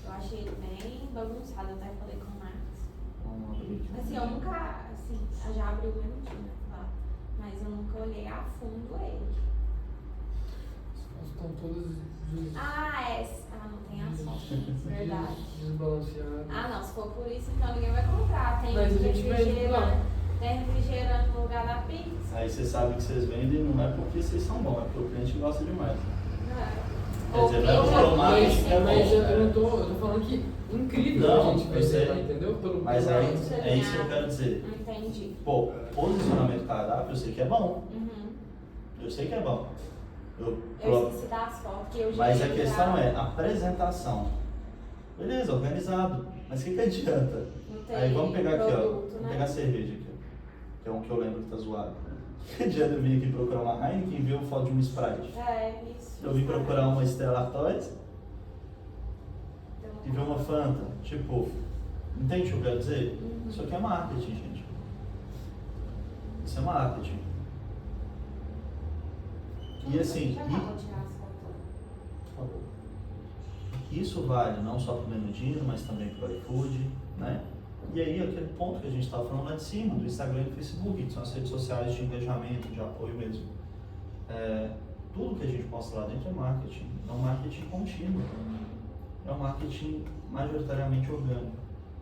Eu achei ele bem bagunçado, eu até falei com o Marcos. Assim, eu nunca, assim, eu já abri o Menudinho, né, claro. Mas eu nunca olhei a fundo ele. Estão todas não tem as fotos, verdade. desbalanceadas. Não, se for por isso, então ninguém vai comprar. Tem Mas a gente refrigerante no lugar da pizza. Aí você sabe que vocês vendem, não é porque vocês são bons, é porque o cliente gosta demais. Quer dizer, não é porque o marketing é Mas bom. eu tô falando que incrível Não, a gente eu vender sei. lá, entendeu? Mas aí, é isso que eu quero dizer. Não entendi. Pô, posicionamento cardápio eu sei que é bom. Uhum. Eu sei que é bom. Eu esqueci das fotos que eu já Mas a ia questão já- é a apresentação. Beleza, organizado. Mas o que adianta? Não tem Aí vamos pegar aqui, ó. produto, Vamos né? pegar a cerveja aqui, ó. Que é um que eu lembro que tá zoado. O que adianta eu vir aqui procurar uma Heineken e ver uma foto de um Sprite? É, isso. Eu vim procurar uma Stella Artois Então, e ver uma Fanta. Tipo, entende o que eu quero dizer? Uhum. Isso aqui é marketing, gente. Isso é marketing. E assim, Já vou tirar as fotos. por favor. Isso vale não só para o Menudino, mas também para o iFood, né? E aí, aquele ponto que a gente estava falando lá de cima, do Instagram e do Facebook, que são as redes sociais de engajamento, de apoio mesmo. Tudo que a gente posta lá dentro é marketing. É um marketing contínuo. É um marketing majoritariamente orgânico.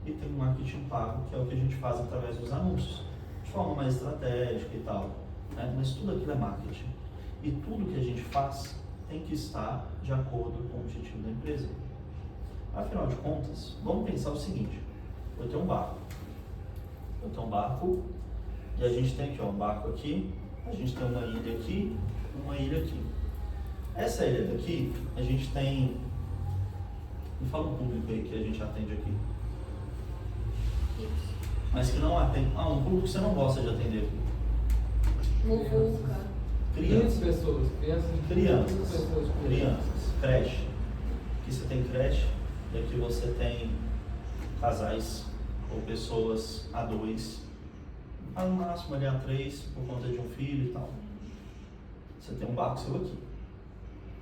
E tem um marketing pago, que é o que a gente faz através dos anúncios, de forma mais estratégica e tal, né? Mas tudo aquilo é marketing. E tudo que a gente faz tem que estar de acordo com o objetivo da empresa. Afinal de contas, vamos pensar o seguinte: eu tenho um barco e a gente tem aqui, ó, um barco aqui, a gente tem uma ilha aqui, uma ilha aqui. Essa ilha daqui, a gente tem, me fala um público aí que a gente atende aqui, Isso. mas que não atende, um público que você não gosta de atender aqui. Muvuca. 500 pessoas, Crianças, creche. Aqui você tem creche e aqui você tem casais ou pessoas a dois, no máximo ali a três, por conta de um filho e tal. Você tem um barco seu aqui.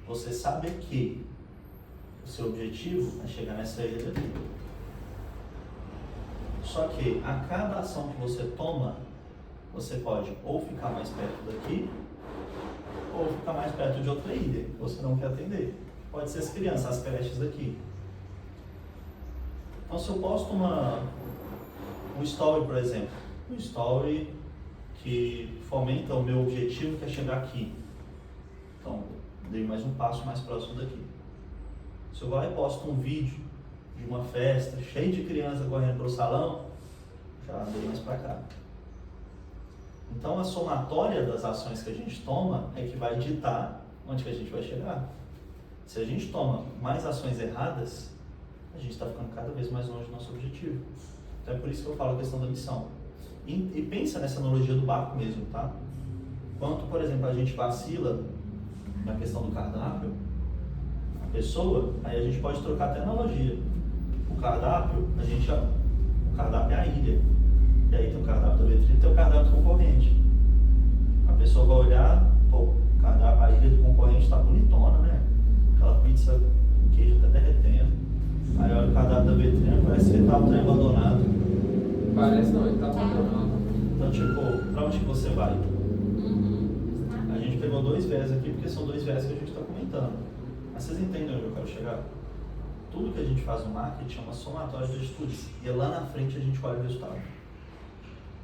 Você sabe que o seu objetivo é chegar nessa ilha daqui. Só que a cada ação que você toma, você pode ou ficar mais perto daqui, ou ficar mais perto de outra ilha que você não quer atender. Pode ser as crianças, as creches daqui. Então, se eu posto um story, por exemplo, um story que fomenta o meu objetivo, que é chegar aqui. Então, dei mais um passo mais próximo daqui. Se eu vou lá e posto um vídeo de uma festa, cheio de criança correndo para o salão, já andei mais para cá. Então, a somatória das ações que a gente toma é que vai ditar onde que a gente vai chegar. Se a gente toma mais ações erradas, a gente está ficando cada vez mais longe do nosso objetivo. Então, é por isso que eu falo a questão da missão. E pensa nessa analogia do barco mesmo, tá? Quanto, por exemplo, a gente vacila na questão do cardápio, pessoa, aí a gente pode trocar até analogia. O cardápio, o cardápio é a ilha. E aí tem o cardápio da vitrine e tem o cardápio do concorrente. A pessoa vai olhar, pô, o cardápio, a ilha do concorrente está bonitona, né? Aquela pizza, o queijo até derretendo. Aí olha o cardápio da vitrine, parece que tá um trem abandonado. Parece não, ele tá abandonado. Então, tipo, pra onde que você vai? Uhum. A gente pegou 2 viés aqui porque são 2 viés que a gente está comentando. Mas vocês entendem onde eu quero chegar? Tudo que a gente faz no marketing é uma somatória de atitudes. E lá na frente a gente olha o resultado.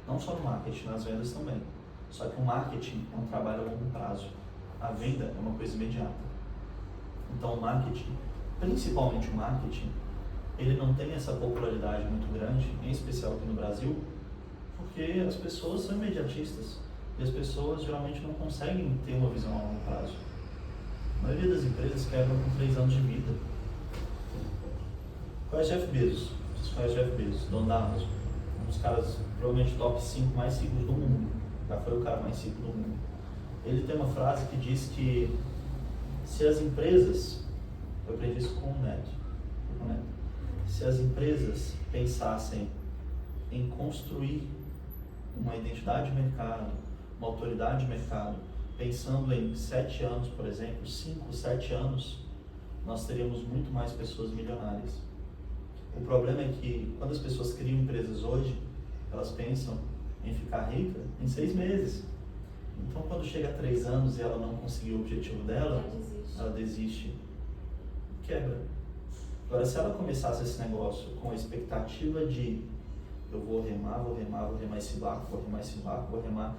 Não só no marketing, nas vendas também. Só que o marketing é um trabalho a longo prazo. A venda é uma coisa imediata. Então o marketing, principalmente o marketing, ele não tem essa popularidade muito grande, em especial aqui no Brasil, porque as pessoas são imediatistas. E as pessoas geralmente não conseguem ter uma visão a longo prazo. A maioria das empresas quebram com 3 anos de vida. Qual é Jeff Bezos? Vocês conhecem Jeff Bezos, dono da Amazon? Um dos caras, provavelmente top 5 mais ricos do mundo. Já foi o cara mais rico do mundo. Ele tem uma frase que diz que se as empresas, eu aprendi isso com o Neto, se as empresas pensassem em construir uma identidade de mercado, uma autoridade de mercado, pensando em 7 anos, por exemplo, 5, 7 anos, nós teríamos muito mais pessoas milionárias. O problema é que quando as pessoas criam empresas hoje, elas pensam em ficar rica em 6 meses. Então, quando chega a 3 anos e ela não conseguiu o objetivo dela, ela desiste, quebra. Agora, se ela começasse esse negócio com a expectativa de eu vou remar esse barco, vou remar.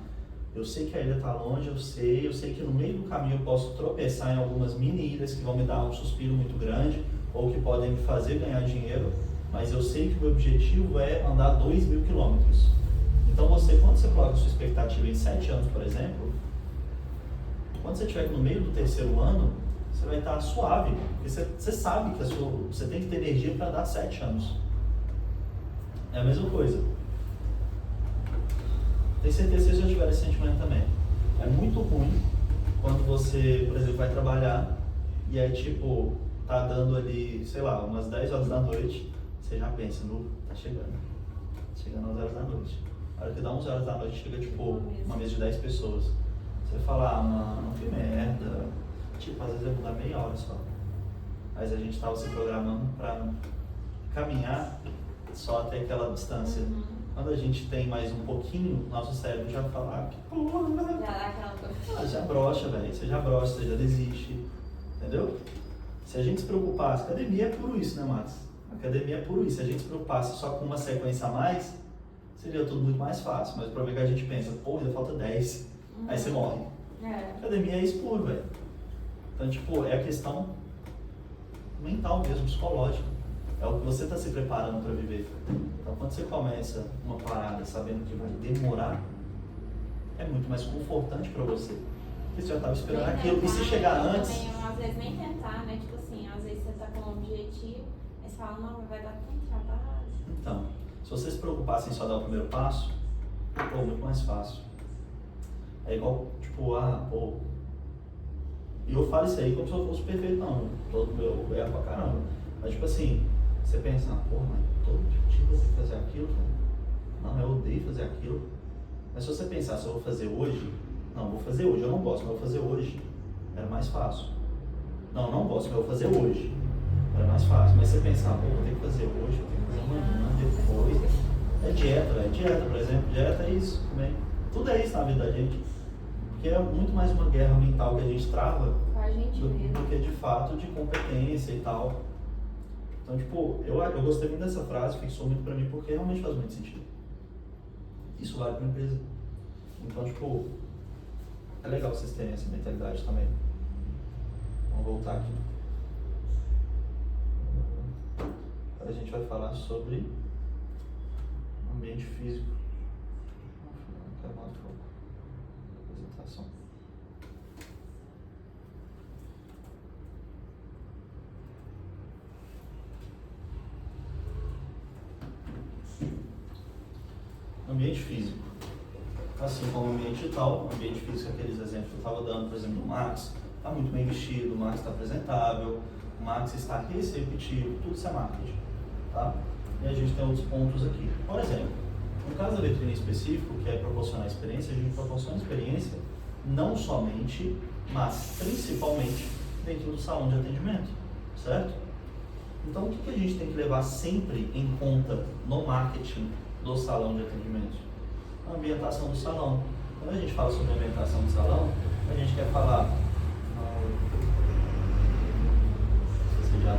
Eu sei que a ilha está longe, eu sei que no meio do caminho eu posso tropeçar em algumas mini ilhas que vão me dar um suspiro muito grande ou que podem me fazer ganhar dinheiro, mas eu sei que o meu objetivo é andar 2.000 quilômetros. Então quando você coloca a sua expectativa em 7 anos, por exemplo, quando você estiver no meio do 3º ano, você vai estar suave, porque você sabe que você tem que ter energia para andar 7 anos. É a mesma coisa. Tenho certeza que vocês já tiveram esse sentimento também. É muito ruim quando você, por exemplo, vai trabalhar e aí tipo, tá dando ali, sei lá, umas 10 horas da noite, você já pensa, tá chegando às horas da noite. A hora que dá 11 horas da noite, chega tipo uma mesa de 10 pessoas. Você fala, mano, que merda. Tipo, às vezes vai mudar meia hora só. Mas a gente tava se programando pra caminhar só até aquela distância. Quando a gente tem mais um pouquinho, nosso cérebro já fala, que porra, Já dá aquela coisa. já brocha, velho. Você já brocha, você já desiste. Entendeu? Se a gente se preocupasse, academia é puro isso, né, Max? Academia é puro isso. Se a gente se preocupasse só com uma sequência a mais, seria tudo muito mais fácil. Mas o problema é que a gente pensa, pô, ainda falta 10. Aí você morre. Academia é isso puro, velho. Então, tipo, é a questão mental mesmo, psicológica. É o que você está se preparando para viver. Então, quando você começa uma parada sabendo que vai demorar, é muito mais confortante para você. Porque você já estava esperando aquilo. E se chegar antes... Também, às vezes nem tentar, né? Tipo assim, às vezes você está com um objetivo, aí você fala, não, vai dar tanto trabalho. Então, se vocês se preocupassem em só dar o primeiro passo, pô, muito mais fácil. É igual, tipo, e eu falo isso aí como se eu fosse perfeito, não. Todo meu erro pra caramba. Mas, tipo assim, você pensa, porra, mas todo dia eu tenho que fazer aquilo, cara. Não, eu odeio fazer aquilo. Mas se você pensar, se eu vou fazer hoje, não, vou fazer hoje, eu não gosto, mas eu vou fazer hoje, era mais fácil. Não gosto, mas eu vou fazer hoje, era mais fácil. Mas você pensar, pô, vou ter que fazer hoje, vou ter que fazer amanhã, depois. É dieta, velho. Dieta, por exemplo, dieta é isso também. Tudo é isso na vida da gente. Porque é muito mais uma guerra mental que a gente trava Com a gente mesmo. do que de fato de competência e tal. Então, tipo, eu gostei muito dessa frase, fixou muito pra mim, porque realmente faz muito sentido. Isso vale pra empresa. Então, tipo, é legal vocês terem essa mentalidade também. Vamos voltar aqui. Agora a gente vai falar sobre ambiente físico. Não quero mais foco. Apresentação. Ambiente físico. Assim como o ambiente digital, o ambiente físico, aqueles exemplos que eu estava dando, por exemplo, do Max, está muito bem vestido, o Max está apresentável, o Max está receptivo, tudo isso é marketing, tá? E a gente tem outros pontos aqui. Por exemplo, no caso da vitrine específico, que é proporcionar experiência, a gente proporciona experiência não somente, mas principalmente dentro do salão de atendimento, certo? Então, o que a gente tem que levar sempre em conta no marketing do salão de atendimento? A ambientação do salão. Quando a gente fala sobre a ambientação do salão, a gente quer falar... Você já...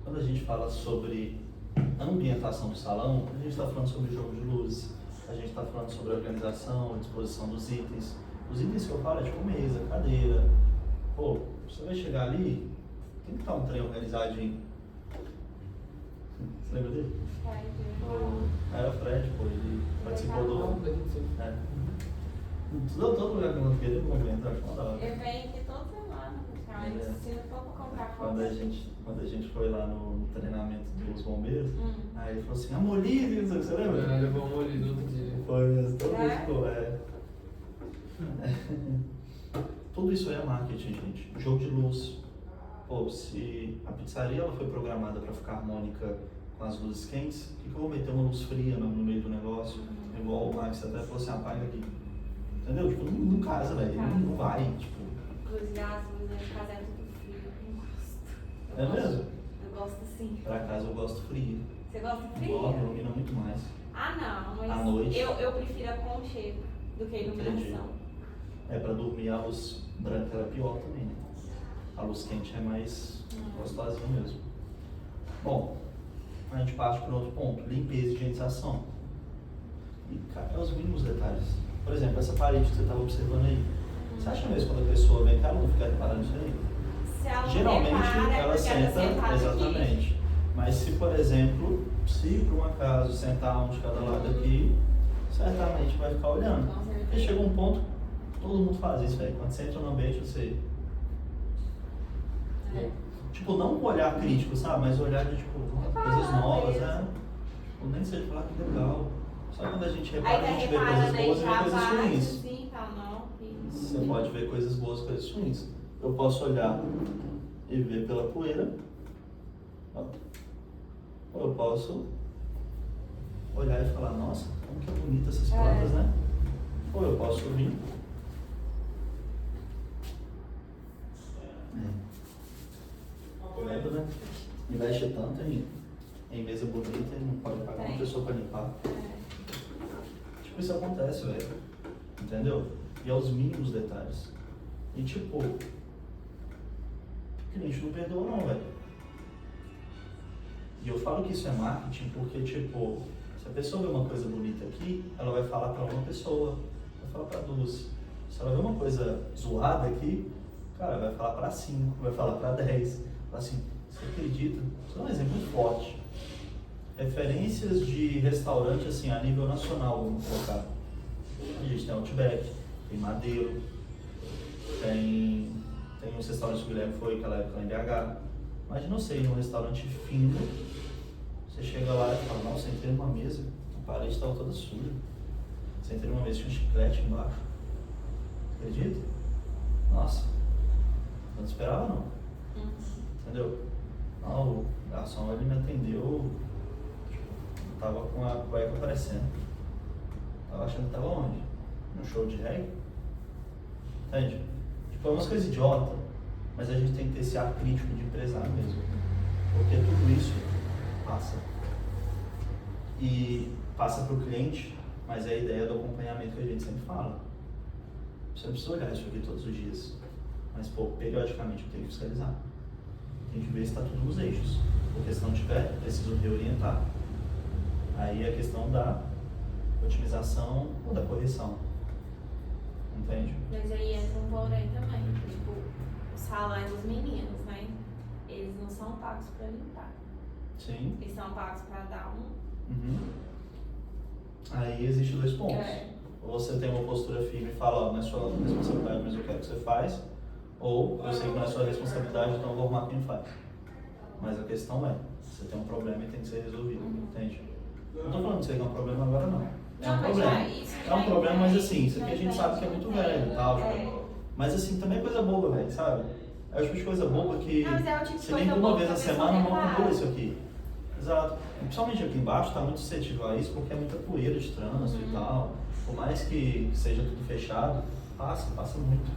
Quando a gente fala sobre ambientação do salão, a gente está falando sobre jogo de luzes, a gente está falando sobre a organização, a disposição dos itens. Os itens que eu falo é tipo mesa, cadeira. Pô, você vai chegar ali, tem que estar um trem organizadinho. Você lembra dele? Era o Fred, pô, ele participou do... É. Todo lugar que eu não queria, eu vou entrar, acho da hora. Eu venho aqui toda semana, praticamente. Se não for pra comprar Quando a gente foi lá no treinamento dos bombeiros, aí ele falou assim, Amolide, você lembra? Ele levou um olho outro dia. Foi mesmo, todo mundo ficou, Tudo isso aí é marketing, gente. Jogo de luz. Pô, se a pizzaria ela foi programada para ficar harmônica com as luzes quentes, por que eu vou meter uma luz fria no meio do negócio? Igual o Max até falou assim, apaga aqui. Entendeu? Tipo, não casa, velho. Não vai, tipo. Inclusive as luzes de casa é tudo frio, eu não gosto. É mesmo? Eu gosto assim. Pra casa eu gosto frio. Você gosta frio? Ilumina muito mais. Ah, não, mas à noite. Eu prefiro aconchego do que a iluminação. Pra dormir a luz branca era pior também, né? A luz quente é mais gostosinha mesmo. Bom, a gente parte para outro ponto, limpeza e higienização. E, cara, é os mínimos detalhes. Por exemplo, essa parede que você estava observando aí. Você acha mesmo quando a pessoa vem cá, ela não fica reparando isso aí? Se ela Geralmente repara, ela senta, exatamente. Mas se, por exemplo, se por um acaso sentar um de cada lado aqui, certamente vai ficar olhando. E chega um ponto, todo mundo faz isso, velho. Quando você entra no ambiente, você... Tipo, não um olhar crítico, sabe? Mas olhar de, tipo, coisas novas, né? Tipo, nem sei falar que legal. Só quando a gente repara, a gente vê coisas boas e vê coisas ruins. Sim, tá, não. Você pode ver coisas boas e coisas ruins. Eu posso olhar e ver pela poeira. Ou eu posso olhar e falar, nossa, como que é bonita essas plantas, né? Ou eu posso vir. Lembra, né? Investe tanto em mesa bonita e não pode pagar uma pessoa para limpar. Tipo, isso acontece, velho. Entendeu? E aos mínimos detalhes. E tipo, o cliente não perdoa não, velho. E eu falo que isso é marketing porque, tipo, se a pessoa vê uma coisa bonita aqui, ela vai falar para uma pessoa, vai falar para duas. Se ela vê uma coisa zoada aqui, cara, vai falar para 5, vai falar para 10. Assim, você acredita? Isso é um exemplo forte. Referências de restaurante, assim, a nível nacional, vamos colocar. A gente tem Outback, tem Madeiro, tem uns restaurantes que o Guilherme foi naquela época em BH. Imagina você ir num restaurante fino, você chega lá e fala, nossa, entrei numa mesa, a parede estava toda suja. Você entrei numa mesa, tinha um chiclete embaixo. Acredita? Nossa, não esperava não. Entendeu? Não, o garçom ele me atendeu, tipo, tava com a cueca aparecendo. Tava achando que tava onde? No show de reggae? Entende? Tipo, é umas coisas idiotas, mas a gente tem que ter esse ar crítico de empresário mesmo. Porque tudo isso passa. E passa pro cliente, mas é a ideia do acompanhamento que a gente sempre fala. Você não precisa olhar isso aqui todos os dias. Mas, pô, periodicamente eu tenho que fiscalizar. Tem que ver se está tudo nos eixos. Porque se não tiver, preciso reorientar. Aí é a questão da otimização ou da correção. Entende? Mas aí entra um porém também. Tipo, o salário dos meninos, né? Eles não são pagos para limpar. Sim. Eles são pagos para dar um... Aí existem dois pontos. Ou você tem uma postura firme e fala, ó, não é sua responsabilidade, mas eu quero que você faz. Ou eu sei que não é sua responsabilidade, então eu vou arrumar quem faz. Mas a questão é, você tem um problema e tem que ser resolvido, entende? Não tô falando que isso aí é um problema agora, não. É um Não, mas problema. isso É um problema, mas assim, isso aqui a já gente sabe que é muito velho e tal. Mas assim, também é coisa boba, velho, sabe? É o tipo de coisa boba que Não, mas é o tipo de você coisa nem por uma boba vez que na a pessoa semana não repara. acumula isso aqui. Exato. E principalmente aqui embaixo tá muito suscetível a isso porque é muita poeira de trânsito e tal. Por mais que seja tudo fechado, passa muito.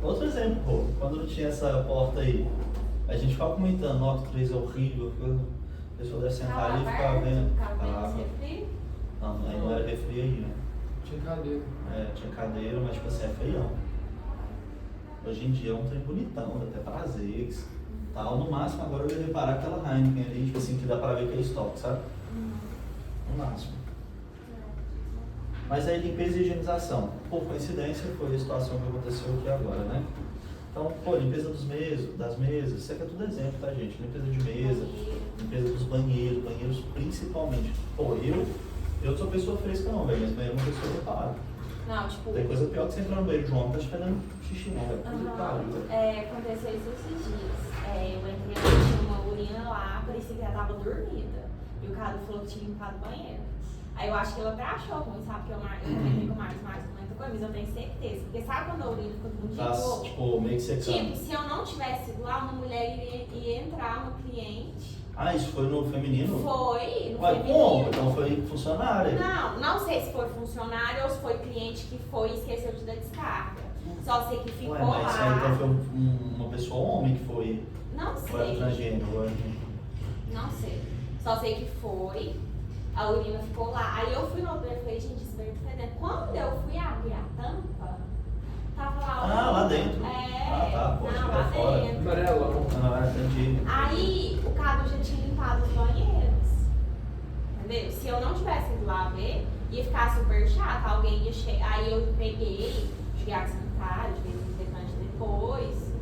Outro exemplo, pô, quando não tinha essa porta aí, a gente ficava comentando, ó, que 3 é horrível, a pessoa deve sentar ali e ficar vendo. Ficava vendo. Não, aí não era refri aí, né? Tinha cadeira. É, tinha cadeira, mas tipo assim, é feião. Hoje em dia é um trem bonitão, dá até prazer, tal. No máximo agora eu ia reparar aquela Heineken ali, tipo assim, que dá pra ver que é estoque, sabe? No máximo. Mas aí limpeza e higienização. Por coincidência, foi a situação que aconteceu aqui agora, né? Então, pô, limpeza das mesas, isso aqui é tudo exemplo, tá, gente? Limpeza de mesa, limpeza dos banheiros principalmente. Pô, eu sou pessoa fresca não, velho, mas banheiro é uma pessoa reparada. Não, tipo. Tem coisa pior que você entrar no banheiro de um homem e tá esperando xixi, não, velho. Puta que pariu, velho. Aconteceu isso esses dias. Eu entrei, tinha uma urina lá, parecia que ela tava dormida. E o cara falou que tinha limpado o banheiro. Aí eu acho que ele até achou ruim, sabe? Porque eu comentei com o Marcos comenta coisa, mas eu tenho certeza. Porque sabe quando a urina fica muito Tá, tipo, meio que secando. Tipo, se eu não tivesse ido lá, uma mulher ia entrar no cliente. Ah, isso foi no feminino? Foi, no Ué, feminino. como? Então foi funcionária. Não sei se foi funcionário ou se foi cliente que foi e esqueceu de dar descarga. Só sei que ficou Ué, mas isso aí lá. então foi uma pessoa homem que foi. Não Ou era sei. transgênero? Não sei. Só sei que foi. A urina ficou lá. Aí eu fui no outro e falei, gente, isso veio fedendo. Quando eu fui abrir a tampa, tava lá. Ah, lá dentro. É. Tá, pode não, ficar lá fora. dentro. Amarelão. Ah, entendi. Aí o Cadu já tinha limpado os banheiros. Entendeu? Se eu não tivesse ido lá ver, ia ficar super chato. Alguém ia chegar. Aí eu peguei, joguei água sanitária, joguei desinfetante depois.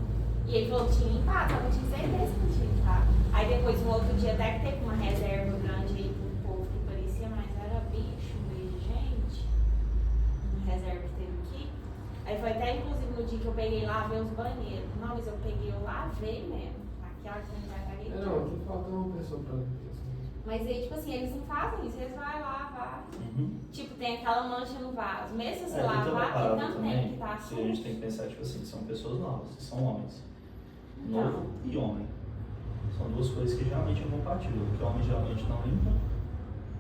E ele falou que tinha limpado, só que eu tinha certeza que não tinha limpado. Aí depois, no outro dia, até que teve uma reserva grande aí pro povo que parecia, mas era bicho, meio de gente. Uma reserva que teve aqui. Aí foi até inclusive no dia que eu peguei lá ver os banheiros. Não, mas eu peguei, eu lavei mesmo. Aquela que não vai paguei Não, aqui falta uma pessoa pra limpeza. Mas aí, tipo assim, eles não fazem isso, eles vão lavar. Uhum. Tipo, tem aquela mancha no vaso. Mesmo se você Tem uma lavar, parada ele também que tá que a gente tem que pensar, tipo assim, que são pessoas novas, que são homens. Novo e homem. São duas coisas que geralmente é compatível, porque o homem geralmente não limpa.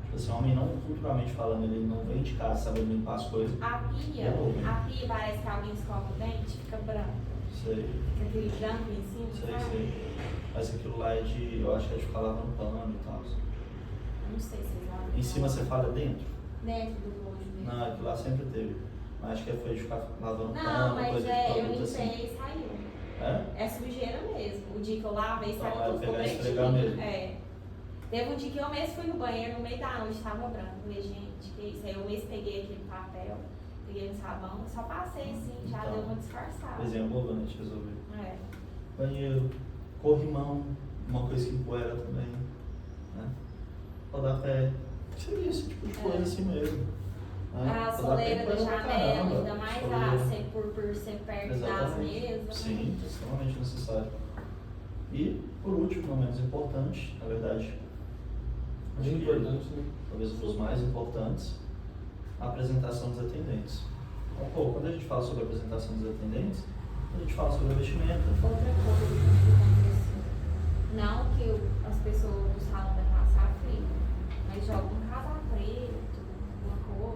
Tipo assim, o homem não, culturalmente falando, ele não vem de casa sabendo limpar as coisas. A pia parece que alguém escova o dente, fica branco. Sei, Fica aquele branco em cima, sabe? sei. Mas aquilo lá é de, eu acho que é de ficar lavando pano e tal. Eu não sei se eles lavam. Em cima você fala dentro? Dentro do bojo mesmo. Não, aquilo lá sempre teve. Mas acho que foi de ficar lavando Não, pano, mas coisa de eu produto limpei assim. e saiu. É? É sujeira mesmo. O dia que eu lavei, Então, saiu é tudo pegar e pretinho. esfregar mesmo. É. Teve um dia que eu mesmo fui no banheiro, no meio da noite, tava branco. Falei, gente, que isso? Aí eu mesmo peguei aquele papel, peguei no sabão, só passei assim, já Então, deu uma disfarçada. Exemplo, a gente resolveu. É. Banheiro, corrimão, uma coisa que empoeira também, né? Rodapé, seria esse tipo de coisa assim mesmo. Né? A Rodapé soleira da empoeira pra janela, caramba, ainda mais soleira. por ser perto das Exatamente. mesas. Sim, extremamente necessário. E, por último, não menos importante, na verdade, acho Bem que importante, né? talvez um dos mais importantes, a apresentação dos atendentes. Então, pô, quando a gente fala sobre a apresentação dos atendentes, a gente fala sobre a vestimenta. Outra coisa que aconteceu. Não que as pessoas do salão vai passar frio, mas joga um casaco preto, uma cor,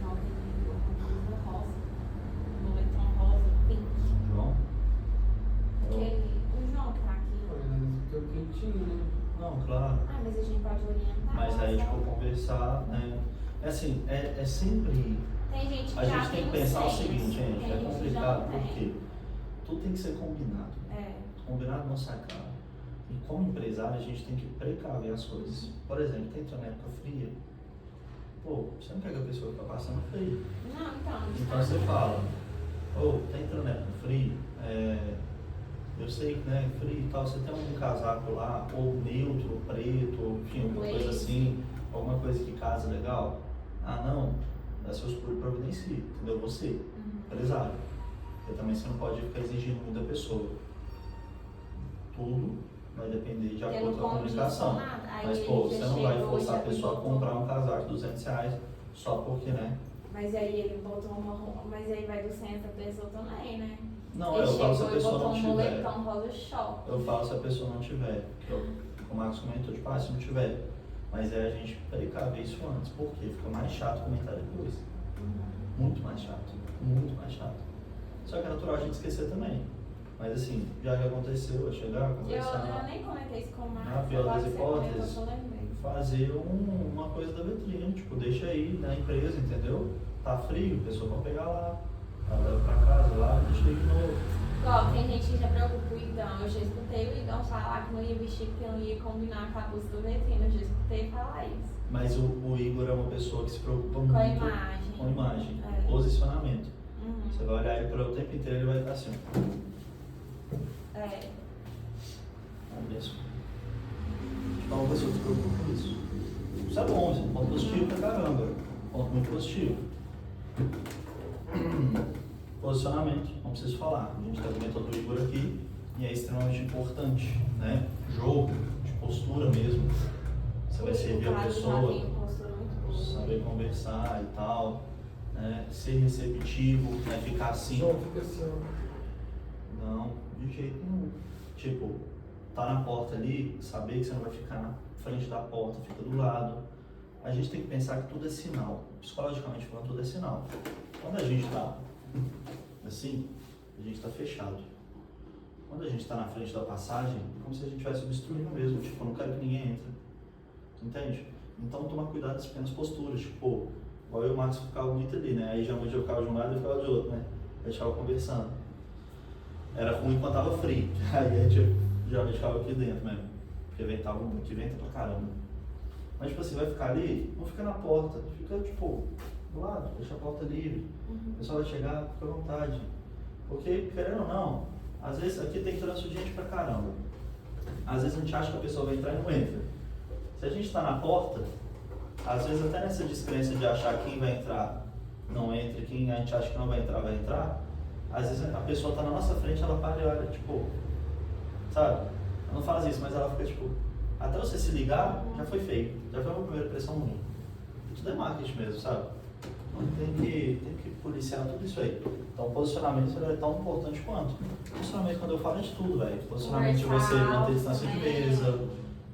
joga uma coisa rosa, um moletom rosa, pink. João? O João que tá aqui. Porque é quentinho, né? Não, claro. Ah, mas a gente pode orientar. Mas aí, sabe? tipo, conversar, né? É assim, é sempre. Tem gente que A já gente tem que um pensar o senso, seguinte, gente, tem é gente que complicado já não tem. porque tudo tem que ser combinado. É. Combinado não sai caro. E como empresário, a gente tem que precaver as coisas. Por exemplo, tá entrando na época fria. Pô, você não quer que a pessoa fique passando frio. Não, então. Então você fala, tá entrando na época fria, eu sei que né, frio e tal, você tem algum casaco lá, ou neutro, preto, ou, enfim, alguma coisa assim, alguma coisa que casa legal? Ah não, seus pulos providencie, entendeu? Você, empresário. Porque também você não pode ficar exigindo muito da pessoa. Tudo vai depender de acordo com a comunicação. Mas, pô, você não vai forçar a pessoa a comprar um casaco de R$200 só porque, né? Mas aí ele botou uma roupa, mas aí vai do senso da pessoa também, né? Não, ele eu falo se a chegou e pessoa botou não um tiver. moletom rosa choque. Eu falo se a pessoa não tiver. O Marcos comentou, tipo, se não tiver. Mas é a gente precaver isso antes, porque fica mais chato comentar depois. Muito mais chato. Muito mais chato. Só que é natural a gente esquecer também. Mas assim, já que aconteceu, é chegar, conversar. Eu nem comentei isso com o Marcos. Na pior das agora você comentou, hipóteses, eu lembrei. fazer uma coisa da vitrine, tipo, deixa aí na empresa, entendeu? Tá frio, a pessoa vai pegar lá, ela leva pra casa lá, deixa aí de novo. Igual, tem gente que já preocupa o Igão. Eu já escutei o Igão falar que não ia vestir porque não ia combinar com a blusa do vitrine. Eu já escutei falar isso. Mas o Igor é uma pessoa que se preocupa Com muito a imagem. com a imagem, É. posicionamento. Uhum. Você vai olhar ele para o tempo inteiro, ele vai estar assim. É. É mesmo. Tipo, é uma pessoa que se preocupa com isso. Isso é bom, isso é um ponto positivo pra caramba. Ponto muito positivo. Posicionamento, não preciso falar. A gente está comentando do Igor aqui e é extremamente importante, né? Jogo, de postura mesmo. Você vai servir a pessoa, saber conversar e tal, né? Ser receptivo, né? Ficar assim. Não, fica assim, ó. Não, de jeito nenhum. Tipo, tá na porta ali, saber que você não vai ficar na frente da porta, fica do lado. A gente tem que pensar que tudo é sinal. Psicologicamente falando, tudo é sinal. Quando a gente tá assim, a gente tá fechado. Quando a gente tá na frente da passagem, é como se a gente estivesse obstruindo mesmo. Tipo, eu não quero que ninguém entre. Entende? Então, toma cuidado das pequenas posturas. Tipo, igual eu e o Marcos ficava muito ali, né? Aí geralmente eu ficava de um lado e eu ficava de outro, né? A gente ficava conversando. Era ruim quando tava frio. Aí a gente geralmente ficava aqui dentro mesmo. Porque ventava muito, venta pra caramba. Mas tipo assim, vai ficar ali, não fica na porta, fica tipo do lado, deixa a porta livre. O pessoal vai chegar, fica à vontade. Porque, querendo ou não, às vezes aqui tem trânsito de gente pra caramba. Às vezes a gente acha que a pessoa vai entrar e não entra. Se a gente está na porta, às vezes até nessa descrença de achar quem vai entrar não entra, quem a gente acha que não vai entrar, às vezes a pessoa está na nossa frente, ela para e olha, tipo, sabe? Ela não faz isso, mas ela fica tipo, até você se ligar, já foi feio, já foi uma primeira impressão ruim. Tudo é marketing mesmo, sabe? Então tem que policiar tudo isso aí. Então o posicionamento é tão importante quanto. Posicionamento, quando eu falo de tudo, velho. Posicionamento de você manter distância de mesa,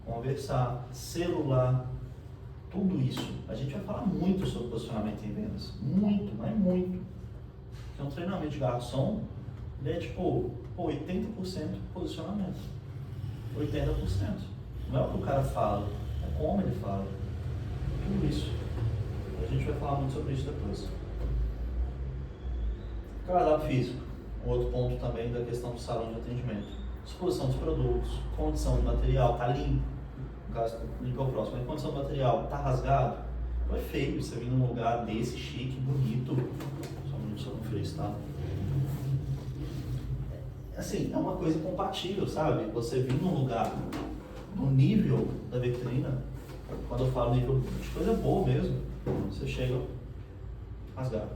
conversar, celular, tudo isso. A gente vai falar muito sobre posicionamento em vendas. Muito, mas muito. Porque um treinamento de garçom, ele é tipo, 80% posicionamento. 80%. Não é o que o cara fala, é como ele fala. Tudo isso. A gente vai falar muito sobre isso depois. Cardápio físico. Um outro ponto também da questão do salão de atendimento. Exposição dos produtos, condição do material, tá limpo. No caso, limpo é o próximo. Mas condição do material, tá rasgado? Não é feio você vir num lugar desse, chique, bonito. Só um minuto, só conferir isso, tá? Assim, é uma coisa compatível, sabe? Você vir num lugar no nível da vitrina, quando eu falo nível de coisa boa mesmo, você chega rasgado.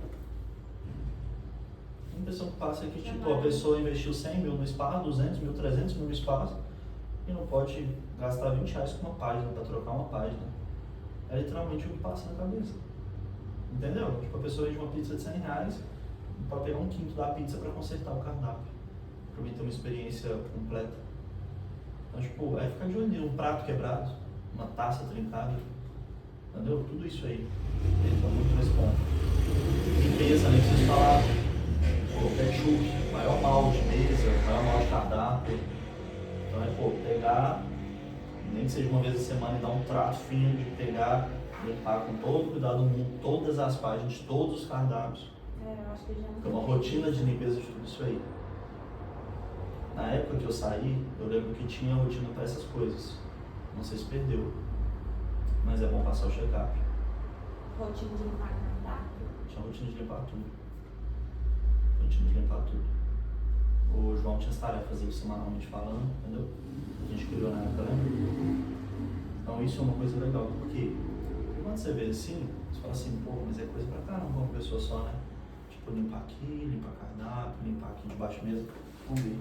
A impressão que passa é que tipo, a pessoa investiu 100 mil no espaço, 200 mil, 300 mil no espaço e não pode gastar 20 reais com uma página para trocar uma página. É literalmente o que passa na cabeça. Entendeu? Tipo, a pessoa vende uma pizza de 100 reais para pegar um quinto da pizza para consertar o cardápio. Para mim ter uma experiência completa. Então, tipo, aí fica de olho, um prato quebrado, uma taça trincada, entendeu? Tudo isso aí. Entra muito nesse ponto. Limpeza, nem preciso falar. Ketchup, maior mal de mesa, maior mal de cardápio. Então é, pegar, nem que seja uma vez a semana e dar um trato fino de pegar, limpar com todo o cuidado do mundo, todas as páginas, de todos os cardápios. Eu acho que já não Tem uma rotina de limpeza de tudo isso aí. Na época que eu saí, eu lembro que tinha rotina para essas coisas. Não sei se perdeu, mas é bom passar o check-up. Rotina de limpar cardápio. Tinha rotina de limpar tudo. Rotina de limpar tudo. O João tinha as tarefas aí semanalmente falando, entendeu? A gente criou na época, lembra? Então isso é uma coisa legal, porque quando você vê assim, você fala assim, pô, mas é coisa pra caramba, uma pessoa só, né? Tipo, limpar aqui, limpar cardápio, limpar aqui debaixo mesmo. Vamos ver.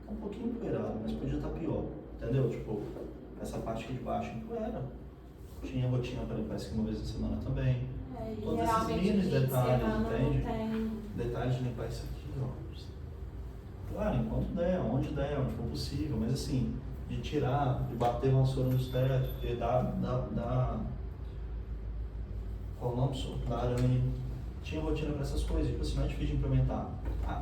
Tá um pouquinho empoeirado, mas podia estar pior. Entendeu? Tipo, essa parte aqui de baixo empoeira. Tinha rotina para limpar isso aqui uma vez na semana também. Todos esses mini detalhes, entende? Detalhes de limpar isso aqui, ó. Claro, enquanto der, onde for possível, mas assim, de tirar, de bater vassoura nos tetos, porque dá qual o nome, senhor? Da aranha. Tinha rotina para essas coisas, tipo assim, não é difícil de implementar.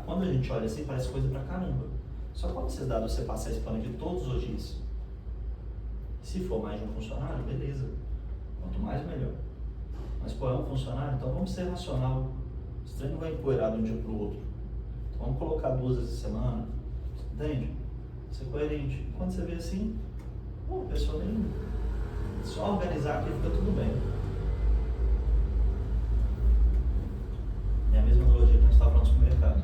Quando a gente olha assim, parece coisa pra caramba. Só que quando você passar esse plano aqui todos os dias, se for mais de um funcionário, beleza. Quanto mais, melhor. Mas, pô, é um funcionário, então vamos ser racional. Esse trem não vai empoeirar de um dia pro outro. Então vamos colocar 2 vezes a semana. Entende? Ser coerente. Quando você vê assim, pô, a pessoa nem... Só organizar que fica tudo bem. É a mesma analogia que a gente estava falando do supermercado.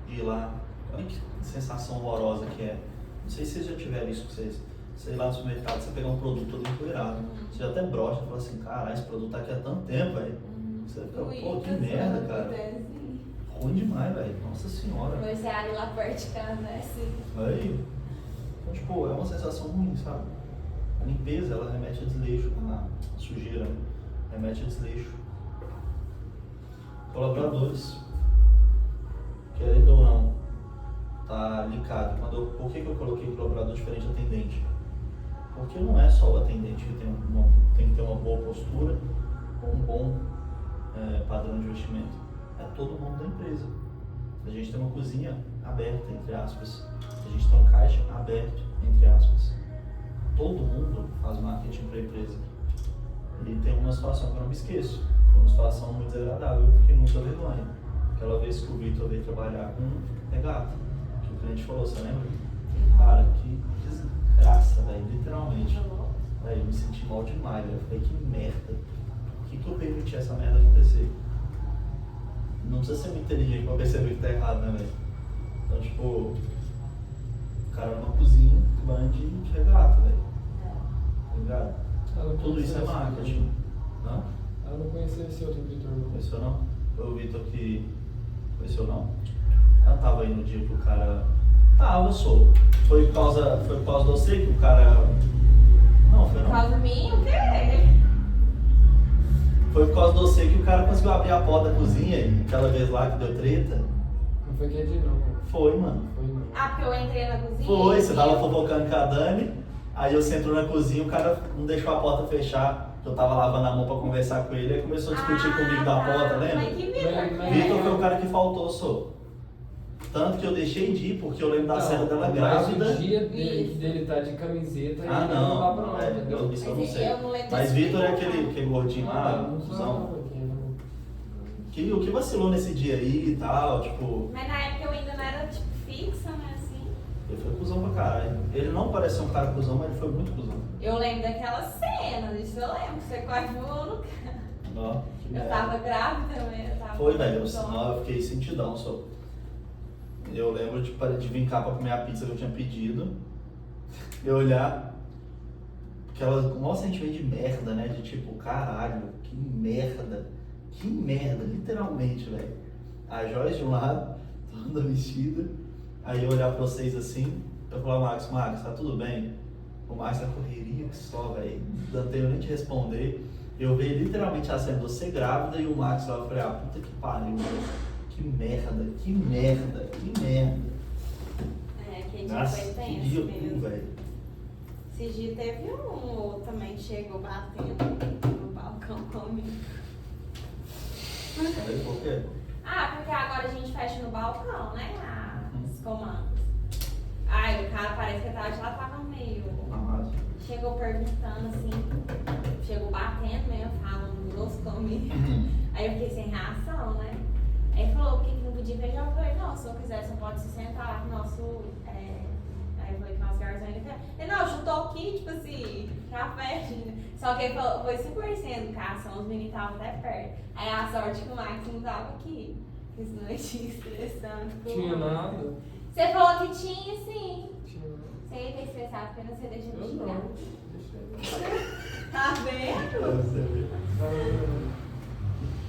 Ir lá, olha que sensação horrorosa que é. Não sei se vocês já tiveram isso com vocês. Você ir lá no supermercado, você pegar um produto todo empoeirado. Você já até brocha e fala assim, caralho, esse produto tá aqui há tanto tempo, velho. Você fica, pô, que merda, cara. Ruim demais, velho. Nossa senhora. Você ali lá perto de casa, né? Aí. Então, tipo, é uma sensação ruim, sabe? A limpeza, ela remete a desleixo. A sujeira remete a desleixo. Colaboradores, querendo ou não, tá linkado. Por que eu coloquei colaborador diferente de atendente? Porque não é só o atendente que tem que ter uma boa postura ou um bom padrão de vestimento. É todo mundo da empresa. A gente tem uma cozinha aberta, entre aspas. A gente tem um caixa aberto, entre aspas. Todo mundo faz marketing para a empresa. E tem uma situação que eu não me esqueço. Foi uma situação muito desagradável, eu fiquei muito vergonha. Aquela vez que o Vitor veio trabalhar com regata, que o cliente falou, você lembra? Cara, que desgraça, velho, literalmente. Velho, eu me senti mal demais, velho. Eu falei, que merda. Por que eu permiti essa merda acontecer? Não precisa ser muito inteligente pra perceber que tá errado, né, velho? Então, tipo, o cara numa cozinha, band de regata, velho. Tá ligado? Tudo isso é marketing. Não? Eu não conhecia esse outro Vitor, não. Conheceu não? Foi o Vitor que... Conheceu não? Ela tava aí no dia que o cara... Tava, sou. Foi por causa de você que o cara... Não, foi não? Por causa minha, o quê? Foi por causa de você que o cara conseguiu abrir a porta da cozinha e aquela vez lá que deu treta. Não foi aquele dia, não. Foi, mano. Foi, não. Ah, porque eu entrei na cozinha? Foi, você tava fofocando com a Dani, aí você entrou na cozinha, o cara não deixou a porta fechar. Eu tava lavando a mão pra conversar com ele, aí começou a discutir comigo da porta, lembra? Mas que Vitor? Vitor foi o cara que faltou, sou. Tanto que eu deixei de ir, porque eu lembro da cena dela grávida. Mas o dia dele tá de camiseta e Ah, ele não, não vai pra lá, é, entendeu? isso eu não sei. Eu não lembro Mas desse Vitor é Vitor, aquele gordinho lá, não cuzão. sei. O que vacilou nesse dia aí e tal, tipo. Mas na época eu ainda não era tipo fixa, né, assim. Ele foi cuzão pra caralho. Ele não parece ser um cara cuzão, mas ele foi muito cuzão. Eu lembro daquela cena, disso eu lembro. Você quase voou no cara. Ó, que Eu merda. tava grávida também, eu tava... Foi, velho. Então, Eu fiquei sentidão, só. Eu lembro de vir cá pra comer a pizza que eu tinha pedido. Eu olhar. Aquela. O maior sentimento de merda, né? De tipo, caralho, que merda. Que merda, literalmente, velho. A Joyce de um lado, toda vestida. Aí eu olhar pra vocês assim. Eu falar, Max, tá tudo bem? O Max tá correria que só, velho. Não tenho nem te responder. Eu vi literalmente a cena de você grávida e o Max lá. Eu falei, ah, puta que pariu, velho. Que merda, que merda, que merda. É, aquele dia Nossa, foi que tenso dia mesmo. tu, velho. Esse dia teve um outro também que chegou batendo no balcão comigo. Falei por quê? Ah, porque agora a gente fecha no balcão, né? Os comandos. Aí o cara parece que já tava meio... Amado. Chegou perguntando assim, chegou batendo mesmo, falando grosso comigo. Aí eu fiquei sem reação, né? Aí ele falou que não podia fechar. Eu falei, não, se eu quiser, você pode se sentar lá no nosso. Aí eu falei que nosso garçom ainda quer. Ele, não, chutou aqui, tipo assim, café. Só que ele falou, foi super sem educação, os meninos estavam até perto. Aí a sorte que o Max não tava aqui. Porque senão ele tinha estressando. Tinha nada. Você falou que tinha, sim. Tinha nada. Você ia ter estressado porque você deixa de Eu xingar. não. Tá vendo?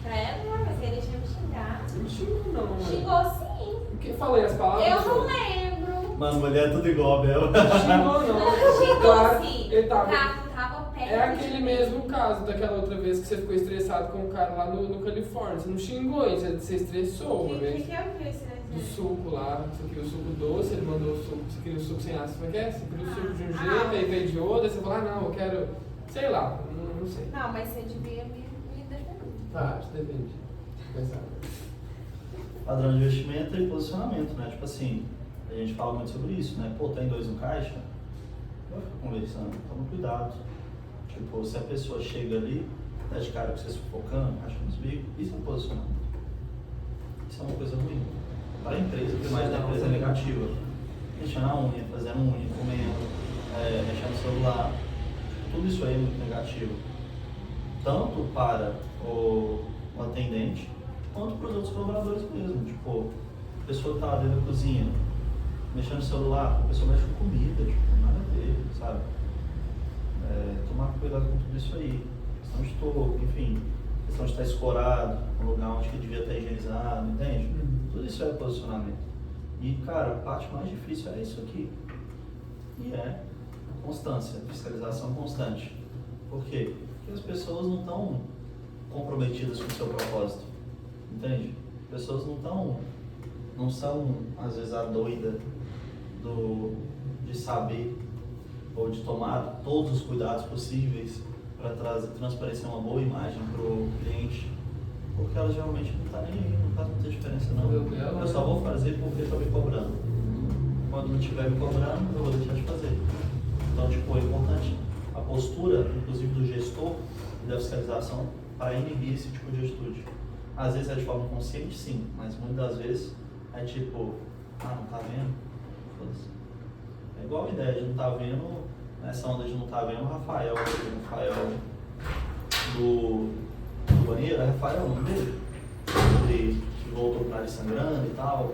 Credo, mas ele tinha me xingado. Não xingou, não. Xingou sim. O que falei as palavras? Eu não lembro. Mano, mulher é tudo igual, Bel. Xingou, não. Xingou Claro, sim. ele O tava. carro tava perto. É aquele de mesmo mim. caso daquela outra vez que você ficou estressado com o cara lá no Califórnia. Você não xingou ele, você estressou uma O vez. que eu fiz, Do suco lá, você queria o suco doce, ele mandou o suco, você queria o suco sem ácido, como é que é? Você queria o suco de um jeito, aí veio de outro, aí você falou, ah não, eu quero, sei lá, não sei. Não, mas você devia me defender. Tá, isso depende. Pensar. Padrão de investimento e posicionamento, né? Tipo assim, a gente fala muito sobre isso, né? Pô, tem 2 no caixa, vai ficar conversando, toma cuidado. Tipo, se a pessoa chega ali, tá de cara com você sufocando, rachando os bicos, isso é um posicionamento. Isso é uma coisa ruim. Para a empresa, porque mais da empresa é negativa. Mexendo na unha, fazendo unha, comendo, mexendo no celular, tudo isso aí é muito negativo. Tanto para o atendente, quanto para os outros colaboradores mesmo. Tipo, a pessoa que está lá dentro da cozinha, mexendo no celular, a pessoa mexe com comida, tipo, nada a ver, sabe? Tomar cuidado com tudo isso aí. Questão de toco, enfim, questão de estar escorado, um lugar onde que devia estar higienizado, entende? Tudo isso é posicionamento. E, cara, a parte mais difícil é isso aqui. E é a constância, a fiscalização constante. Por quê? Porque as pessoas não estão comprometidas com o seu propósito. Entende? As pessoas não são, às vezes, a doida de saber ou de tomar todos os cuidados possíveis para transparecer uma boa imagem para o cliente, porque ela geralmente não está nem aí, não faz muita diferença não. Eu só vou fazer porque estou me cobrando. Quando não estiver me cobrando, eu vou deixar de fazer. Então, tipo, é importante a postura, inclusive do gestor e da fiscalização, para inibir esse tipo de atitude. Às vezes é de forma consciente, sim, mas muitas das vezes é tipo, ah, não tá vendo? Foda-se. É igual a ideia de não tá vendo, nessa onda de não tá vendo, o Rafael do banheiro, é Rafael o nome dele? Ele que voltou com o nariz sangrando e tal.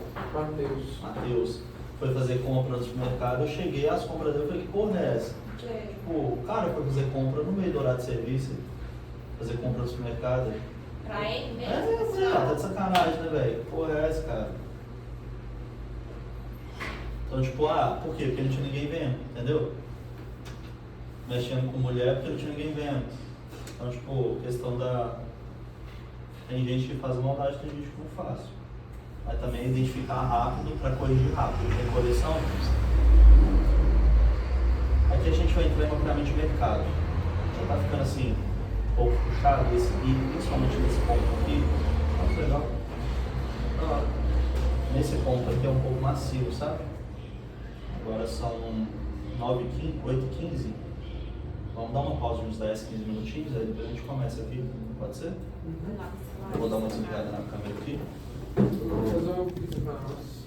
Matheus. Foi fazer compra no supermercado, eu cheguei, as compras dele, eu falei, que porra é essa? Tipo, o cara foi fazer compra no meio do horário de serviço, fazer compra no supermercado. Pra ele mesmo? Tá de sacanagem, né, velho? Que porra é essa, cara? Então, tipo, por quê? Porque não tinha ninguém vendo, entendeu? Mexendo com mulher porque não tinha ninguém vendo. Então, tipo, questão da... Tem gente que faz maldade, tem gente que não faz. Mas também identificar rápido para corrigir rápido. Tem correção. Aqui a gente vai entrar em mapeamento de mercado. Já tá ficando assim, um pouco puxado esse vídeo, principalmente nesse ponto aqui. Nossa, legal. Nesse ponto aqui é um pouco macio, sabe? Agora são 8h15. Vamos dar uma pausa de uns 10, 15 minutinhos, aí depois a gente começa aqui. Pode ser? Eu vou dar uma desligada na câmera aqui. Vou fazer uma pizza pra nós.